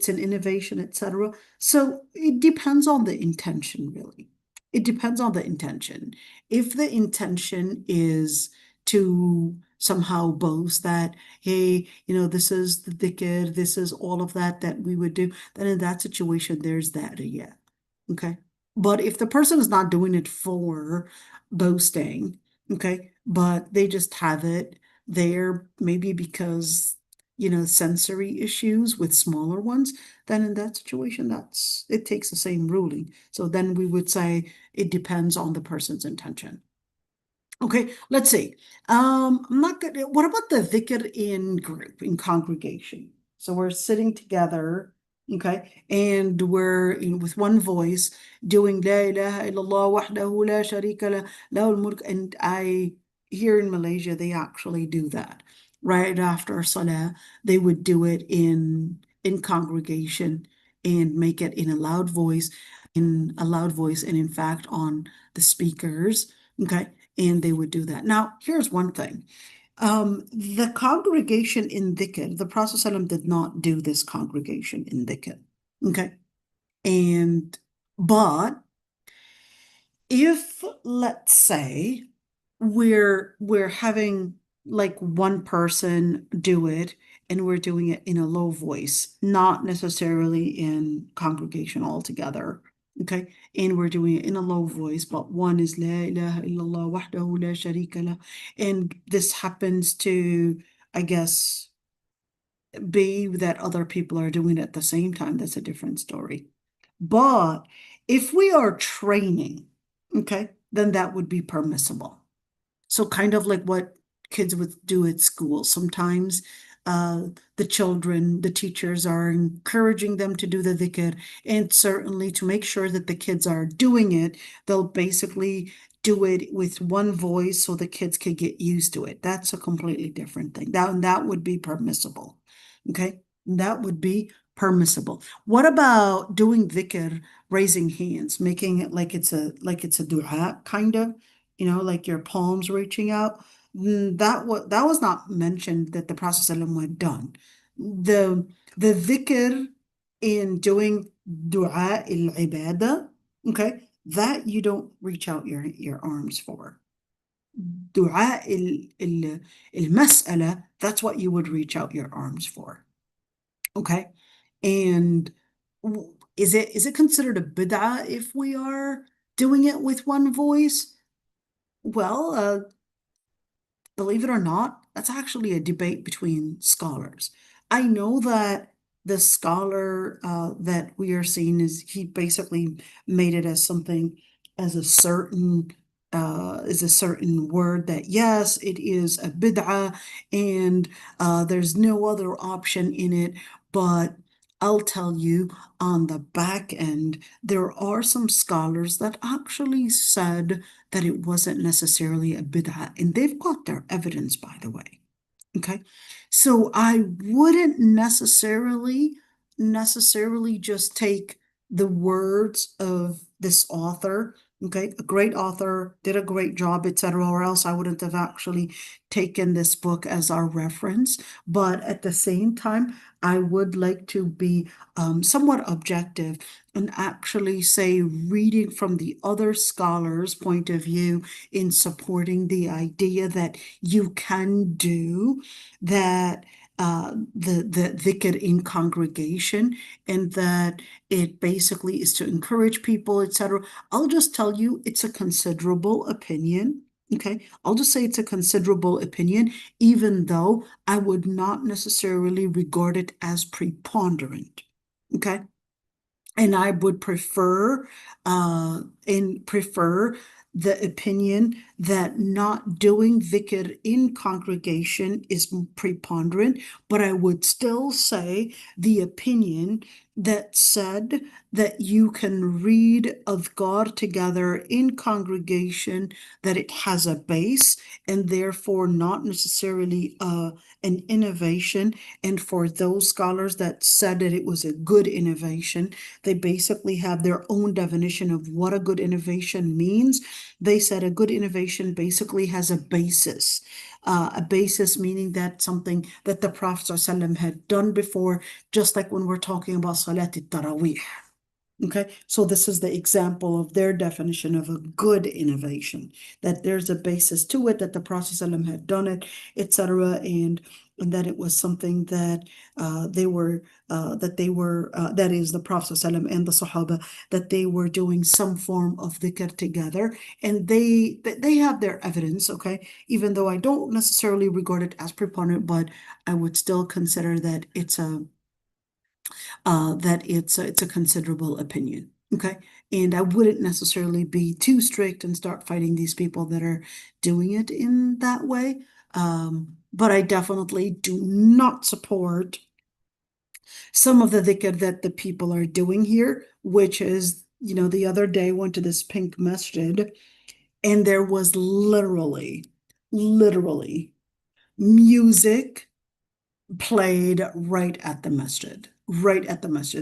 an innovation, etc. So it depends on the intention, really. It depends on the intention. If the intention is to somehow boast that, hey, this is the dhikr, this is all of that we would do, then in that situation, there's that riyah. Okay. But if the person is not doing it for boasting, okay, but they just have it there, maybe because, sensory issues with smaller ones, then in that situation, it takes the same ruling. So then we would say it depends on the person's intention. Okay, let's see. I'm not good. What about the dhikr in group, in congregation? So we're sitting together, okay, and we're with one voice doing La ilaha illallah wahdahu la sharika lah, lahul mulk. And here in Malaysia, they actually do that right after salah. They would do it in congregation and make it in a loud voice, and in fact on the speakers, okay. And they would do that. Now, here's one thing. The congregation in dhikr, the Prophet ﷺ did not do this congregation in dhikr. Okay. But if, let's say, we're having like one person do it, and we're doing it in a low voice, not necessarily in congregation altogether. Okay, and we're doing it in a low voice, but one is La ilaha illallah wahdahu la sharika lah, and this happens to, I guess, be that other people are doing it at the same time. That's a different story. But if we are training, okay, then that would be permissible. So kind of like what kids would do at school. Sometimes the teachers are encouraging them to do the dhikr, and certainly to make sure that the kids are doing it, they'll basically do it with one voice so the kids can get used to it. That's a completely different thing. That would be permissible. Okay, that would be permissible. What about doing dhikr, raising hands, making it like it's a dua, kind of, like your palms reaching out? That was not mentioned that the Prophet ﷺ had done. The dhikr in doing dua al-ibadah, okay, that you don't reach out your arms for. Dua al-mas'ala, that's what you would reach out your arms for. Okay. And is it considered a bid'ah if we are doing it with one voice? Well, believe it or not, that's actually a debate between scholars. I know that the scholar that we are seeing he basically made it as something, as a certain word that yes, it is a bid'ah and there's no other option in it. But I'll tell you, on the back end, there are some scholars that actually said that it wasn't necessarily a bid'ah, and they've got their evidence, by the way. Okay, so I wouldn't necessarily just take the words of this author. Okay, a great author, did a great job, etc., or else I wouldn't have actually taken this book as our reference. But at the same time, I would like to be somewhat objective and actually say, reading from the other scholars' point of view in supporting the idea that you can do that, the dhikr in congregation, and that it basically is to encourage people, etc. I'll just tell you it's a considerable opinion. Okay, I'll just say it's a considerable opinion, even though I would not necessarily regard it as preponderant. Okay, and I would prefer the opinion that not doing dhikr in congregation is preponderant, but I would still say the opinion that said that you can read adhkar together in congregation, that it has a base and therefore not necessarily an innovation. And for those scholars that said that it was a good innovation, they basically have their own definition of what a good innovation means. They said a good innovation basically has a basis. A basis meaning that something that the Prophet ﷺ had done before, just like when we're talking about Salat al-Tarawih. Okay, so this is the example of their definition of a good innovation, that there's a basis to it, that the Prophet ﷺ had done it, etc., and that it was something that that is the Prophet ﷺ and the Sahaba, that they were doing some form of dhikr together, and they have their evidence. Okay, even though I don't necessarily regard it as preponderant, but I would still consider that it's a considerable opinion. Okay, and I wouldn't necessarily be too strict and start fighting these people that are doing it in that way. But I definitely do not support some of the dhikr that the people are doing here, which is, the other day I went to this pink masjid, and there was literally music played right at the masjid.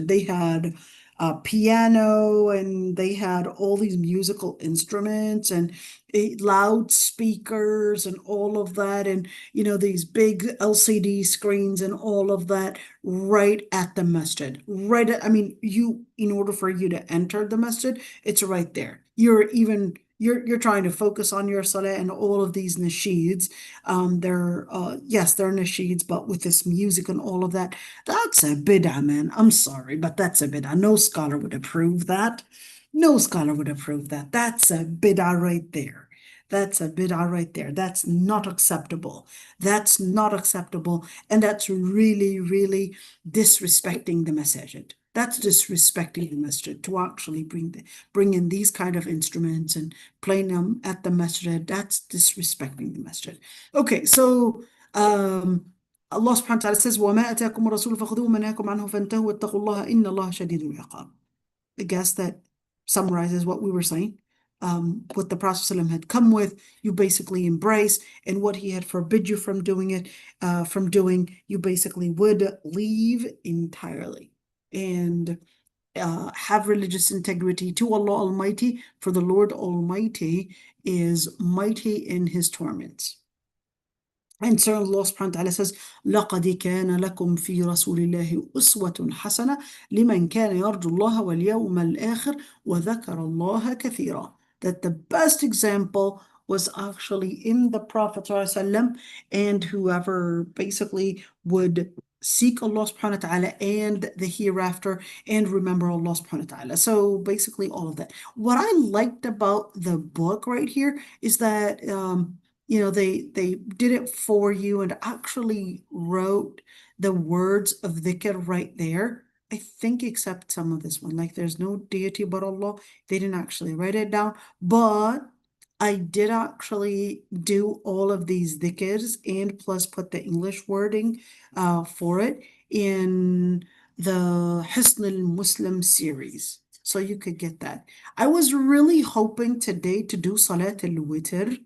They had a piano, and they had all these musical instruments and loudspeakers and all of that, and these big LCD screens and all of that right at the masjid. In order for you to enter the masjid, it's right there. You're trying to focus on your salah, and all of these nasheeds, they're nasheeds, but with this music and all of that, that's a bid'ah, man. I'm sorry, but that's a bid'ah. No scholar would approve that. That's a bid'ah right there. That's not acceptable. And that's really, really disrespecting the masjid. That's disrespecting the masjid, to actually bring in these kind of instruments and playing them at the masjid. That's disrespecting the masjid. Okay, so Allah subhanahu wa ta'ala says, وَمَا أَتَاكُمُ الرَّسُولُ فَخُذُوهُ وَمَا نَهَاكُمْ عَنْهُ فَانْتَهُوا وَاتَّقُوا اللَّهَ إِنَّ اللَّهَ شَدِيدُ الْعِقَابِ. I guess that summarizes what we were saying. What the Prophet ﷺ had come with, you basically embrace, and what he had forbid you from doing, you basically would leave entirely. And have religious integrity to Allah Almighty, for the Lord Almighty is mighty in his torments. And so Allah subhanahu wa ta'ala says, لَقَدْ كَانَ لَكُمْ فِي رَسُولِ اللَّهِ أُسْوَةٌ حَسَنَةٌ لِمَنْ كَانَ يَرْجُو اللَّهَ وَالْيَوْمَ الْآخِرَ وَذَكَرَ اللَّهَ كَثِيرًا. That the best example was actually in the Prophet ﷺ, and whoever basically would seek Allah subhanahu wa ta'ala and the hereafter and remember Allah subhanahu wa ta'ala. So basically all of that. What I liked about the book right here is that they did it for you and actually wrote the words of dhikr right there. I think except some of this one, like there's no deity but Allah. They didn't actually write it down, but I did actually do all of these dhikrs and plus put the English wording for it in the Hisn al-Muslim series. So you could get that. I was really hoping today to do Salat al-Witr,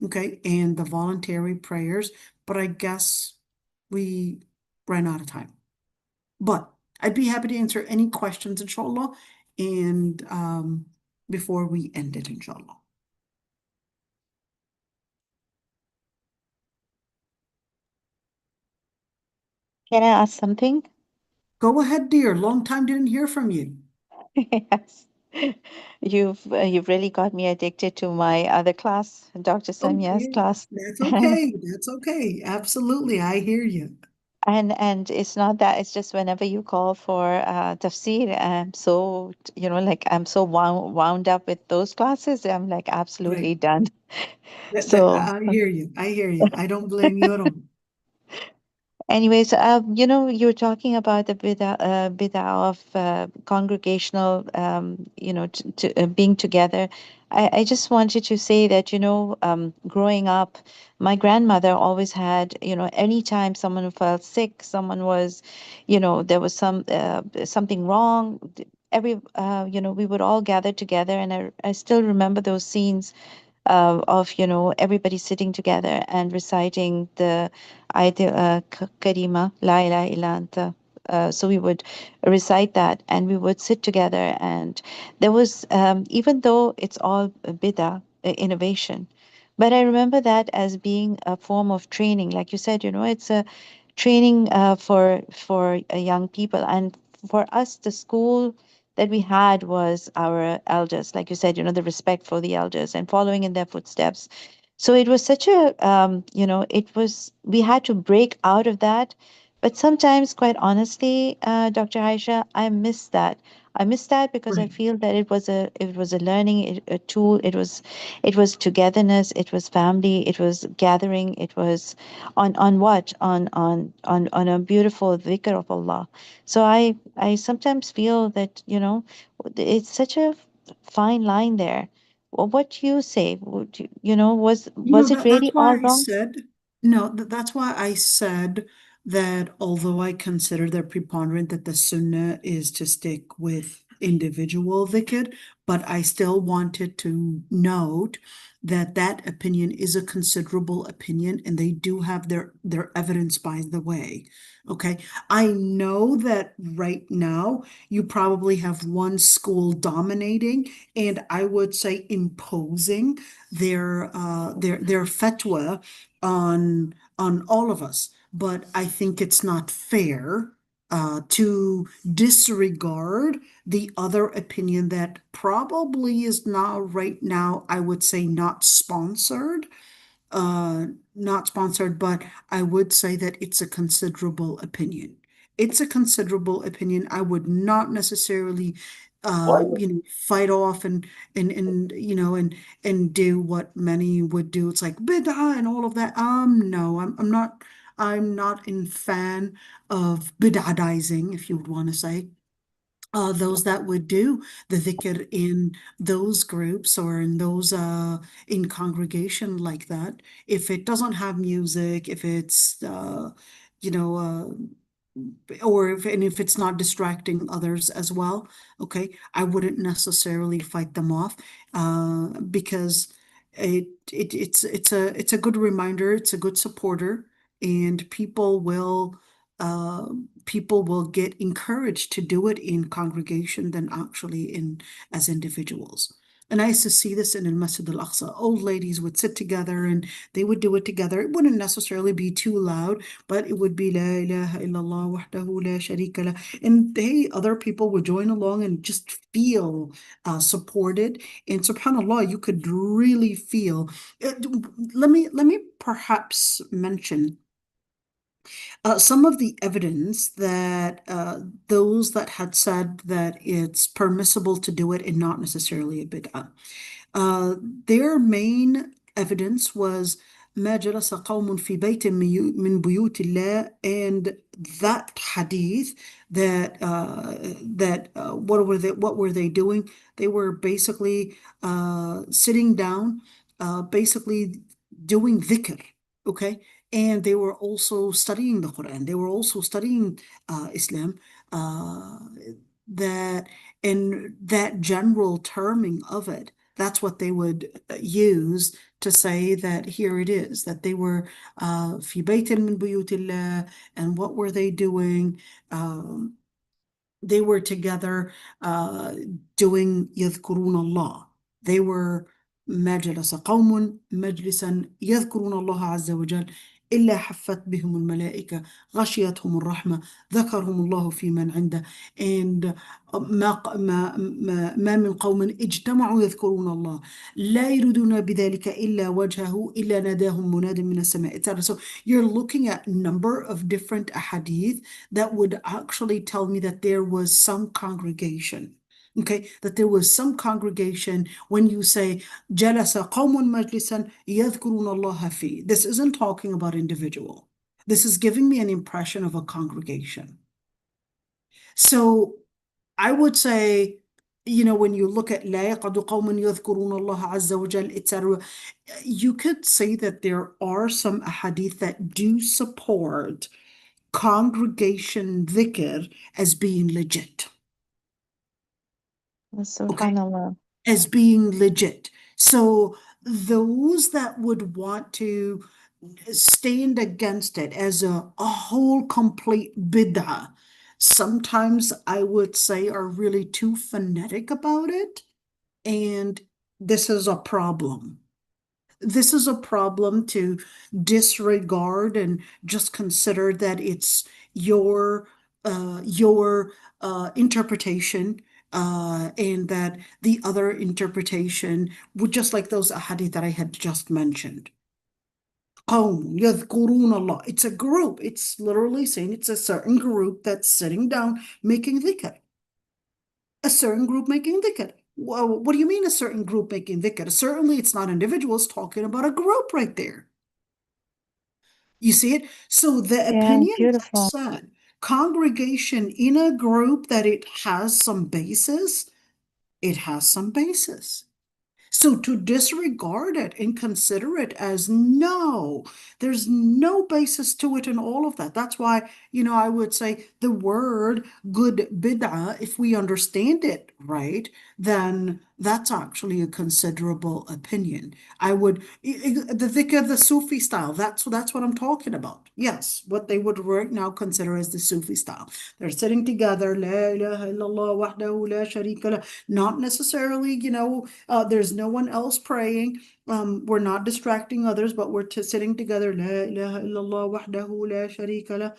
okay, and the voluntary prayers, but I guess we ran out of time. But I'd be happy to answer any questions, inshallah, and before we end it, inshallah. Can I ask something? Go ahead, dear. Long time didn't hear from you. Yes. You've really got me addicted to my other class, Dr. Samia's Okay, class. that's okay. That's okay. Absolutely. I hear you. And it's not that, it's just whenever you call for tafsir, I'm so, like I'm so wound up with those classes. I'm like absolutely Right. done. I So hear you. I hear you. I don't blame you at all. anyways, you were talking about the bid'ah of congregational, being together. I just wanted to say that, growing up, my grandmother always had, anytime someone felt sick, someone was, there was something wrong, we would all gather together. And I still remember those scenes of everybody sitting together and reciting the ayat karima la ilaha illa anta. So we would recite that and we would sit together, and there was even though it's all bid'ah, innovation, but I remember that as being a form of training. Like you said, it's a training for young people. And for us, the school that we had was our elders, like you said, the respect for the elders and following in their footsteps. So it was such a we had to break out of that. But sometimes, quite honestly, Dr. Aisha, I miss that because I Right. feel that it was a learning a tool. It was togetherness, it was family, it was gathering, it was on what on a beautiful dhikr of Allah. So I sometimes feel that it's such a fine line there. What do you say? Was it That's really why all I wrong? said, no, that's why I said that although I consider the preponderant that the sunnah is to stick with individual dhikr, but I still wanted to note that that opinion is a considerable opinion and they do have their evidence by the way. Okay. I know that right now you probably have one school dominating and I would say imposing their fatwa on all of us. But I think it's not fair to disregard the other opinion that probably is not right now, I would say not sponsored, but I would say that it's a considerable opinion. It's a considerable opinion. I would not necessarily, fight off and do what many would do. It's like bid'ah and all of that. No, I'm not in fan of bid'ahizing, if you would want to say those that would do the dhikr in those groups or in those in congregation like that. If it doesn't have music, if it's you know if it's not distracting others as well, okay, I wouldn't necessarily fight them off because it's a good reminder, it's a good supporter, and uh, people will get encouraged to do it in congregation than actually in as individuals. And I used to see this in Al-Masjid Al-Aqsa. Old ladies would sit together and they would do it together. It wouldn't necessarily be too loud, but it would be La ilaha illallah wahdahu la sharika lah. And they, other people would join along and just feel supported. And subhanAllah, you could really feel. Let me perhaps mention Some of the evidence that those that had said that it's permissible to do it and not necessarily a bid'ah, their main evidence was ما جلس قوم في بيت من بيوت الله, and that hadith that what were they doing? They were basically sitting down, basically doing dhikr, okay? And they were also studying the Quran. They were also studying Islam. That and that general terming of it, that's what they would use to say that here it is, that they were في بيت من بيوت الله. And what were they doing? They were together doing يذكرون الله. They were ما جلس قوم مجلسا يذكرون الله عز وجل إلا حفت بهم الملائكة غشيتهم الرحمة ذكرهم الله في من عنده. And ما من قوم اجتمعوا يذكرون الله لا يريدون بذلك إلا وجهه إلا ناداهم مناد من السماء, etc. So you're looking at number of different ahadith that would actually tell me that there was some congregation. Okay, that there was some congregation when you say جلس قوم مجلسا يذكرون الله فيه. This isn't talking about individual. This is giving me an impression of a congregation. So I would say, when you look at لا يقعد قوم يذكرون الله عز وجل, etc., you could say that there are some ahadith that do support congregation dhikr as being legit. Subhanallah. As being legit. So those that would want to stand against it as a whole complete bid'ah, sometimes I would say are really too fanatic about it. And this is a problem. This is a problem to disregard and just consider that it's your interpretation, and that the other interpretation would, just like those ahadith that I had just mentioned. قوم يذكرون الله. It's a group. It's literally saying it's a certain group that's sitting down making dhikr. A certain group making dhikr. Well, what do you mean a certain group making dhikr? Certainly it's not individuals, talking about a group right there. You see it? So the opinion Beautiful. said congregation in a group that it has some basis, it has some basis. So to disregard it and consider it as no, there's no basis to it and all of that. That's why, I would say the word good bid'ah, if we understand it right, then that's actually a considerable opinion. The dhikr, the Sufi style, that's what I'm talking about. Yes, what they would right now consider as the Sufi style. They're sitting together, la ilaha illallah wahdahu la sharika lah. Not necessarily, there's no one else praying. We're not distracting others, but we're sitting together, la ilaha illallah wahdahu la sharika lah.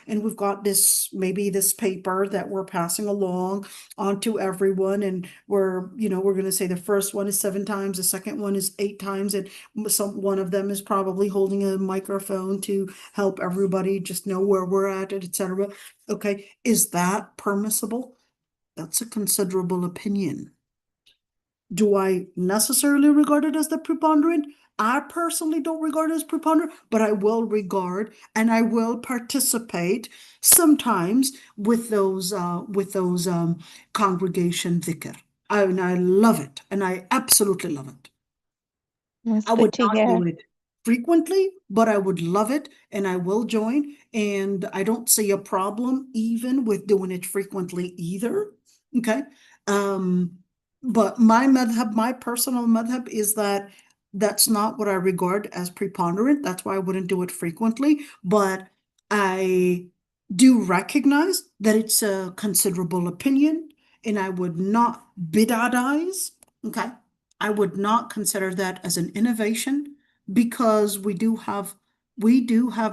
And we've got maybe this paper that we're passing along onto everyone, and we're going to say the first one is 7 times, the second one is 8 times, and one of them is probably holding a microphone to help everybody just know where we're at, etc. Okay, is that permissible? That's a considerable opinion. Do I necessarily regard it as the preponderant? I personally don't regard it as preponderant, but I will regard and I will participate sometimes with those congregation dhikr. And I love it, and I absolutely love it. That's I would good to not hear. do it frequently, but I would love it, and I will join. And I don't see a problem even with doing it frequently either. Okay. But my personal madhab is that that's not what I regard as preponderant. That's why I wouldn't do it frequently. But I do recognize that it's a considerable opinion, and I would not bid'atize. Okay. I would not consider that as an innovation, because we do have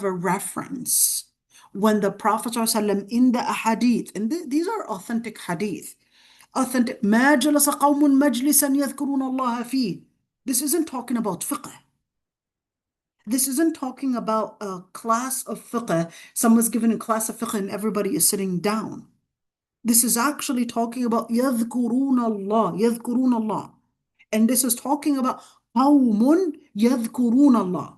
a reference when the Prophet ﷺ in the ahadith, and these are authentic hadith, authentic. ما جلس قوم مجلسا يذكرون الله فيه. This isn't talking about fiqh. This isn't talking about a class of fiqh. Someone's given a class of fiqh and everybody is sitting down. This is actually talking about يذكرون الله, يذكرون الله. And this is talking about قوم يذكرون الله.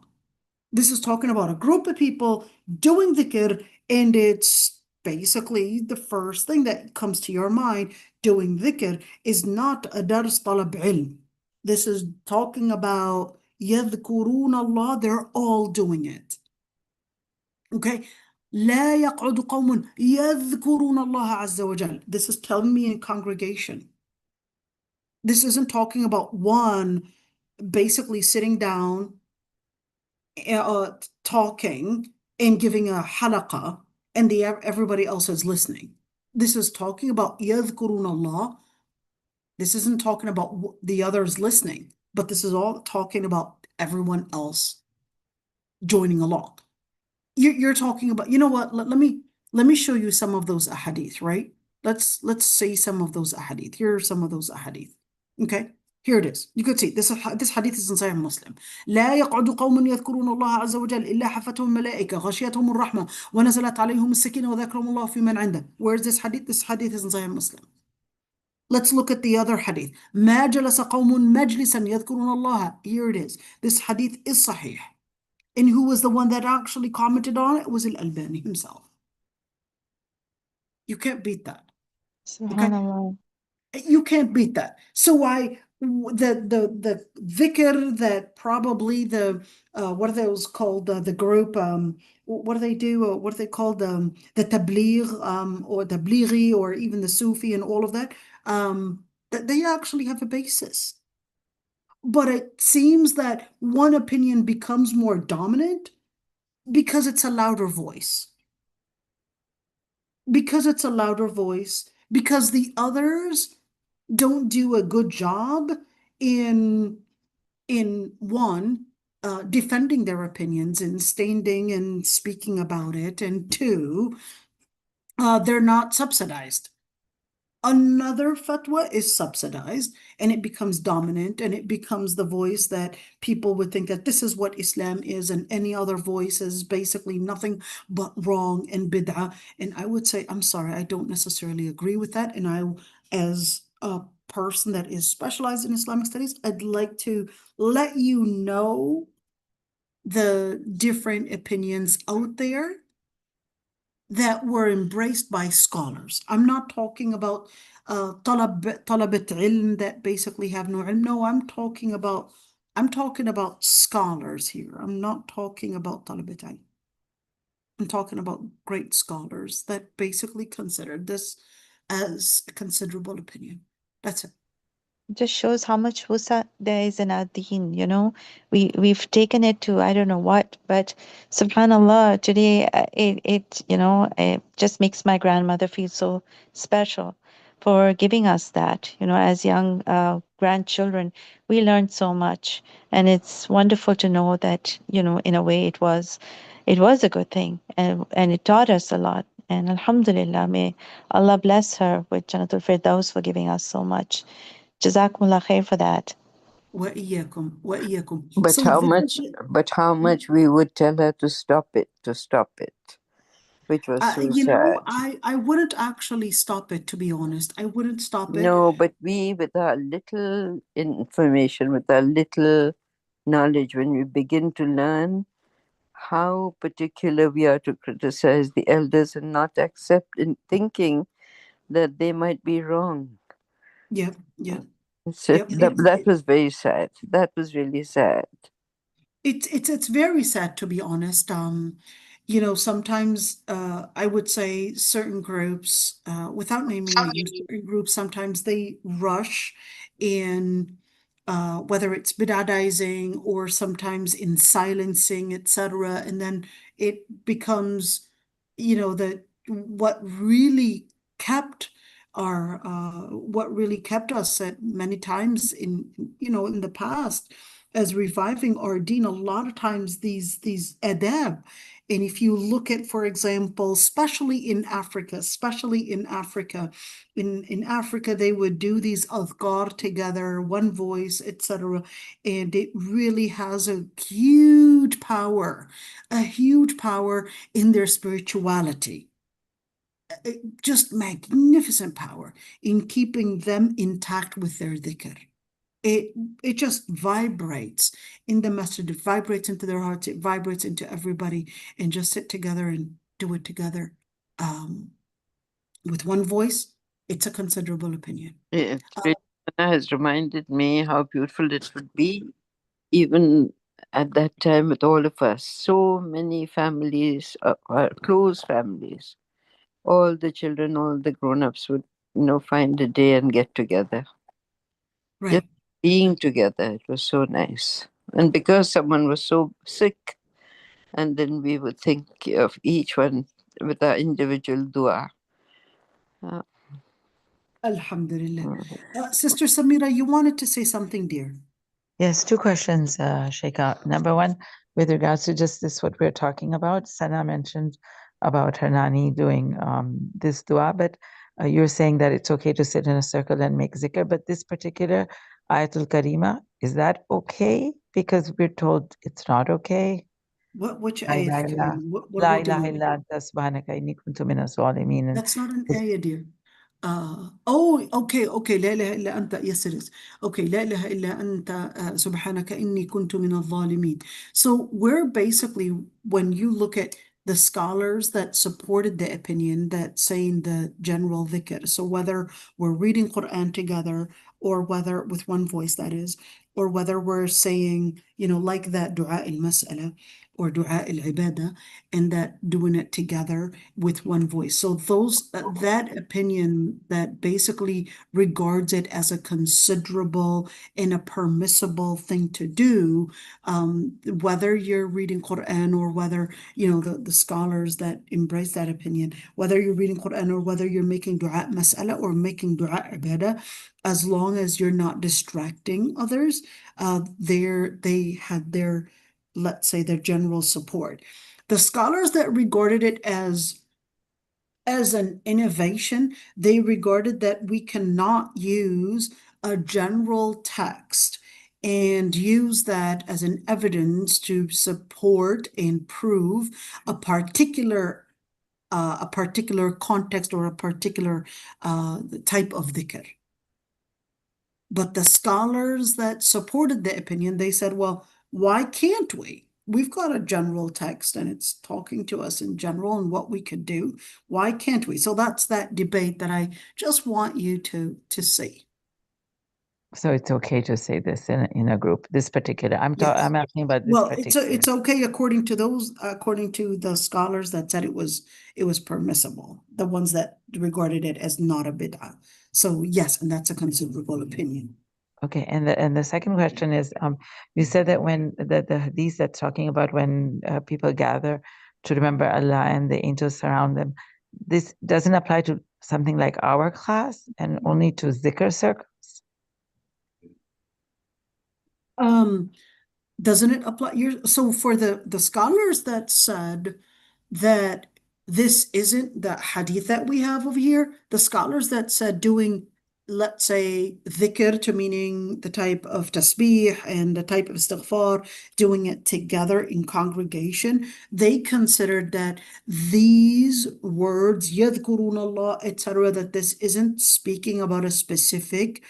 This is talking about a group of people doing dhikr, and it's basically the first thing that comes to your mind. Doing dhikr is not a dars talab ilm. This is talking about يذكرون الله, they're all doing it. Okay? لا يقعد قوم يذكرون الله عز وجل. This is telling me in congregation. This isn't talking about one basically sitting down, talking and giving a halaqa, and everybody else is listening. This is talking about يذكرون الله. This isn't talking about the others listening, but this is all talking about everyone else joining along. You're talking about, you know what? Let me show you some of those ahadith, right? Let's say some of those ahadith. Here are some of those ahadith. Okay, here it is. You could see this hadith is in Sahih Muslim. لا يقعد قوم يذكرون الله عز وجل إلا حفتهم الملائكة غشيتهم الرحمة ونزلت عليهم السكينة وذكرهم الله في من عنده. Where is this hadith? This hadith is in Sahih Muslim. Let's look at the other hadith. ما جلس قوم مجلسا يذكرون الله. Here it is. This hadith is Sahih. And who was the one that actually commented on it? It was al-Albani himself. You can't beat that. Subhanallah. You can't beat that. So why the dhikr that probably the what are those called, the group, what do they do, what are they called, the tabligh, or the tablighi, or even the Sufi and all of that, that they actually have a basis. But it seems that one opinion becomes more dominant because it's a louder voice. Because it's a louder voice, because the others don't do a good job in one, defending their opinions and standing and speaking about it, and two, they're not subsidized. Another fatwa is subsidized, and it becomes dominant, and it becomes the voice that people would think that this is what Islam is, and any other voice is basically nothing but wrong and bid'ah. And I would say, I'm sorry, I don't necessarily agree with that. And I, as a person that is specialized in Islamic studies, I'd like to let you know the different opinions out there that were embraced by scholars. I'm not talking about talabat ilm that basically have no ilm. No, I'm talking about scholars here. I'm not talking about talabat ilm. I'm talking about great scholars that basically considered this as a considerable opinion. That's it. Just shows how much wusa there is in our deen, you know. We've taken it to I don't know what, but subhanallah, today it just makes my grandmother feel so special for giving us that, you know, as young grandchildren. We learned so much, and it's wonderful to know that, you know, in a way it was a good thing, and it taught us a lot. And alhamdulillah, may Allah bless her with Jannatul Firdaus for giving us so much. Jazakumullah khair for that. وإياكم وإياكم. But So how this much we would tell her to stop it, which was so you know, sad. I wouldn't actually stop it, to be honest. I wouldn't stop it. No, but we, with our little information, with our little knowledge, when we begin to learn how particular we are to criticize the elders and not accept in thinking that they might be wrong. Yeah. So Yep. that was very sad. That was really sad. It's very sad, to be honest. You know, sometimes I would say certain groups, without naming names, certain groups sometimes they rush in, whether it's bid'adizing or sometimes in silencing, etc. And then it becomes, you know, that what really kept what really kept us at many times in, you know, in the past as reviving our deen, a lot of times these adab, and if you look at, for example, especially in Africa, in Africa, they would do these adhkar together, one voice, etc. And it really has a huge power in their spirituality. Just magnificent power in keeping them intact with their dhikr. It just vibrates in the masjid, it vibrates into their hearts, it vibrates into everybody, and just sit together and do it together with one voice. It's a considerable opinion. Yes, Anna has reminded me how beautiful it would be, even at that time with all of us. So many families, close families, all the children, all the grown-ups would, find a day and get together. Right. Just being together, it was so nice. And because someone was so sick, and then we would think of each one with our individual dua. Alhamdulillah. Sister Samira, you wanted to say something, dear? Yes, two questions, Sheikha. Number one, with regards to just this, what we're talking about, Sana mentioned about her nani doing this dua, but you're saying that it's okay to sit in a circle and make zikr, but this particular Ayatul Karima, is that okay? Because we're told it's not okay. Which La ilaha ayat? illa- What La are we ilaha doing? illa anta subhanaka inni kuntu minas zalimin. And That's not an ayah, dear. Okay. لا إله إلا أنت. Yes, it is. Okay. لا إله إلا أنت سبحانك إني كنت من الظالمين. So we're basically, when you look at the scholars that supported the opinion that saying the general dhikr, so whether we're reading Quran together or whether with one voice, that is, or whether we're saying, like that dua al-mas'ala or dua al-ibadah, and that doing it together with one voice. So that opinion that basically regards it as a considerable and a permissible thing to do, whether you're reading Quran or whether, the scholars that embrace that opinion, whether you're reading Quran or whether you're making dua mas'ala or making dua ibadah, as long as you're not distracting others, they had their, let's say, their general support. The scholars that regarded it as an innovation, they regarded that we cannot use a general text and use that as an evidence to support and prove a particular context or a particular type of dhikr. But the scholars that supported the opinion, they said, well, why can't we? We've got a general text and it's talking to us in general and what we could do. Why can't we? So that's that debate that I just want you to see. so it's okay to say this in a group, this particular, I'm asking about this Well, particular. it's okay according to the scholars that said it was permissible, the ones that regarded it as not a bid'ah. So yes, and that's a considerable opinion. Okay, and the second question is, you said that when the hadith that's talking about when people gather to remember Allah and the angels surround them, this doesn't apply to something like our class and only to zikr circles? Doesn't it apply? So for the scholars that said that this isn't the hadith that we have over here, the scholars that said doing, let's say, dhikr, to meaning the type of tasbih and the type of istighfar, doing it together in congregation, they considered that these words, yadhkurun Allah, etc., that this isn't speaking about a specific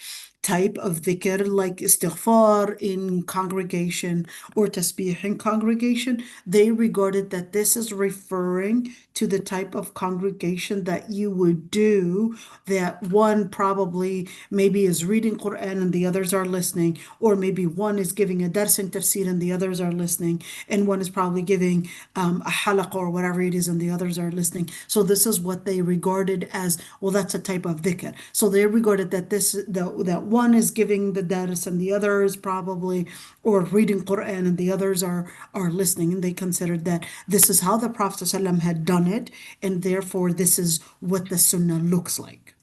type of dhikr like istighfar in congregation or tasbih in congregation. They regarded that this is referring to the type of congregation that you would do, that one probably maybe is reading Quran and the others are listening, or maybe one is giving a dars in tafsir and the others are listening, and one is probably giving a halaq or whatever it is and the others are listening. So this is what they regarded as, well, that's a type of dhikr. So they regarded that that one is giving the dars and the other is probably or reading Quran and the others are listening, and they considered that this is how the Prophet ﷺ had done it, and therefore this is what the sunnah looks like.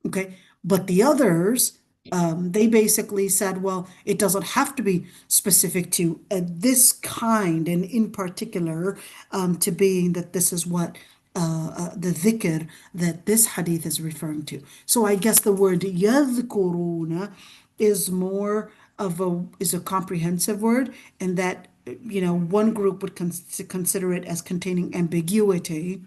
Okay, but the others They basically said, well, it doesn't have to be specific to this kind, and in particular, to being that this is what the dhikr that this hadith is referring to. So I guess the word يذكرون is more of a comprehensive word, and that one group would consider it as containing ambiguity,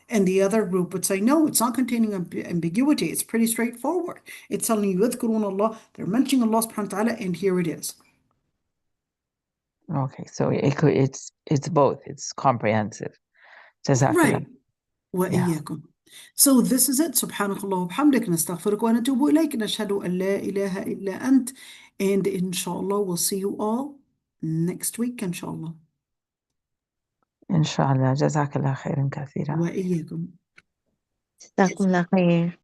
and the other group would say, no, it's not containing ambiguity. It's pretty straightforward. It's telling you, يذكرون Allah, they're mentioning Allah subhanahu wa ta'ala, and here it is. Okay, so it's both. It's comprehensive. Jazakallah. Right. وإياكم. So this is it. سبحانك اللهم وبحمدك نستغفرك ونتوب إليك نشهد أن لا إله إلا أنت. And inshallah, we'll see you all next week, inshallah. Inshallah. Jazakallah khairan kathira. وإياكم. جزاكم الله خير.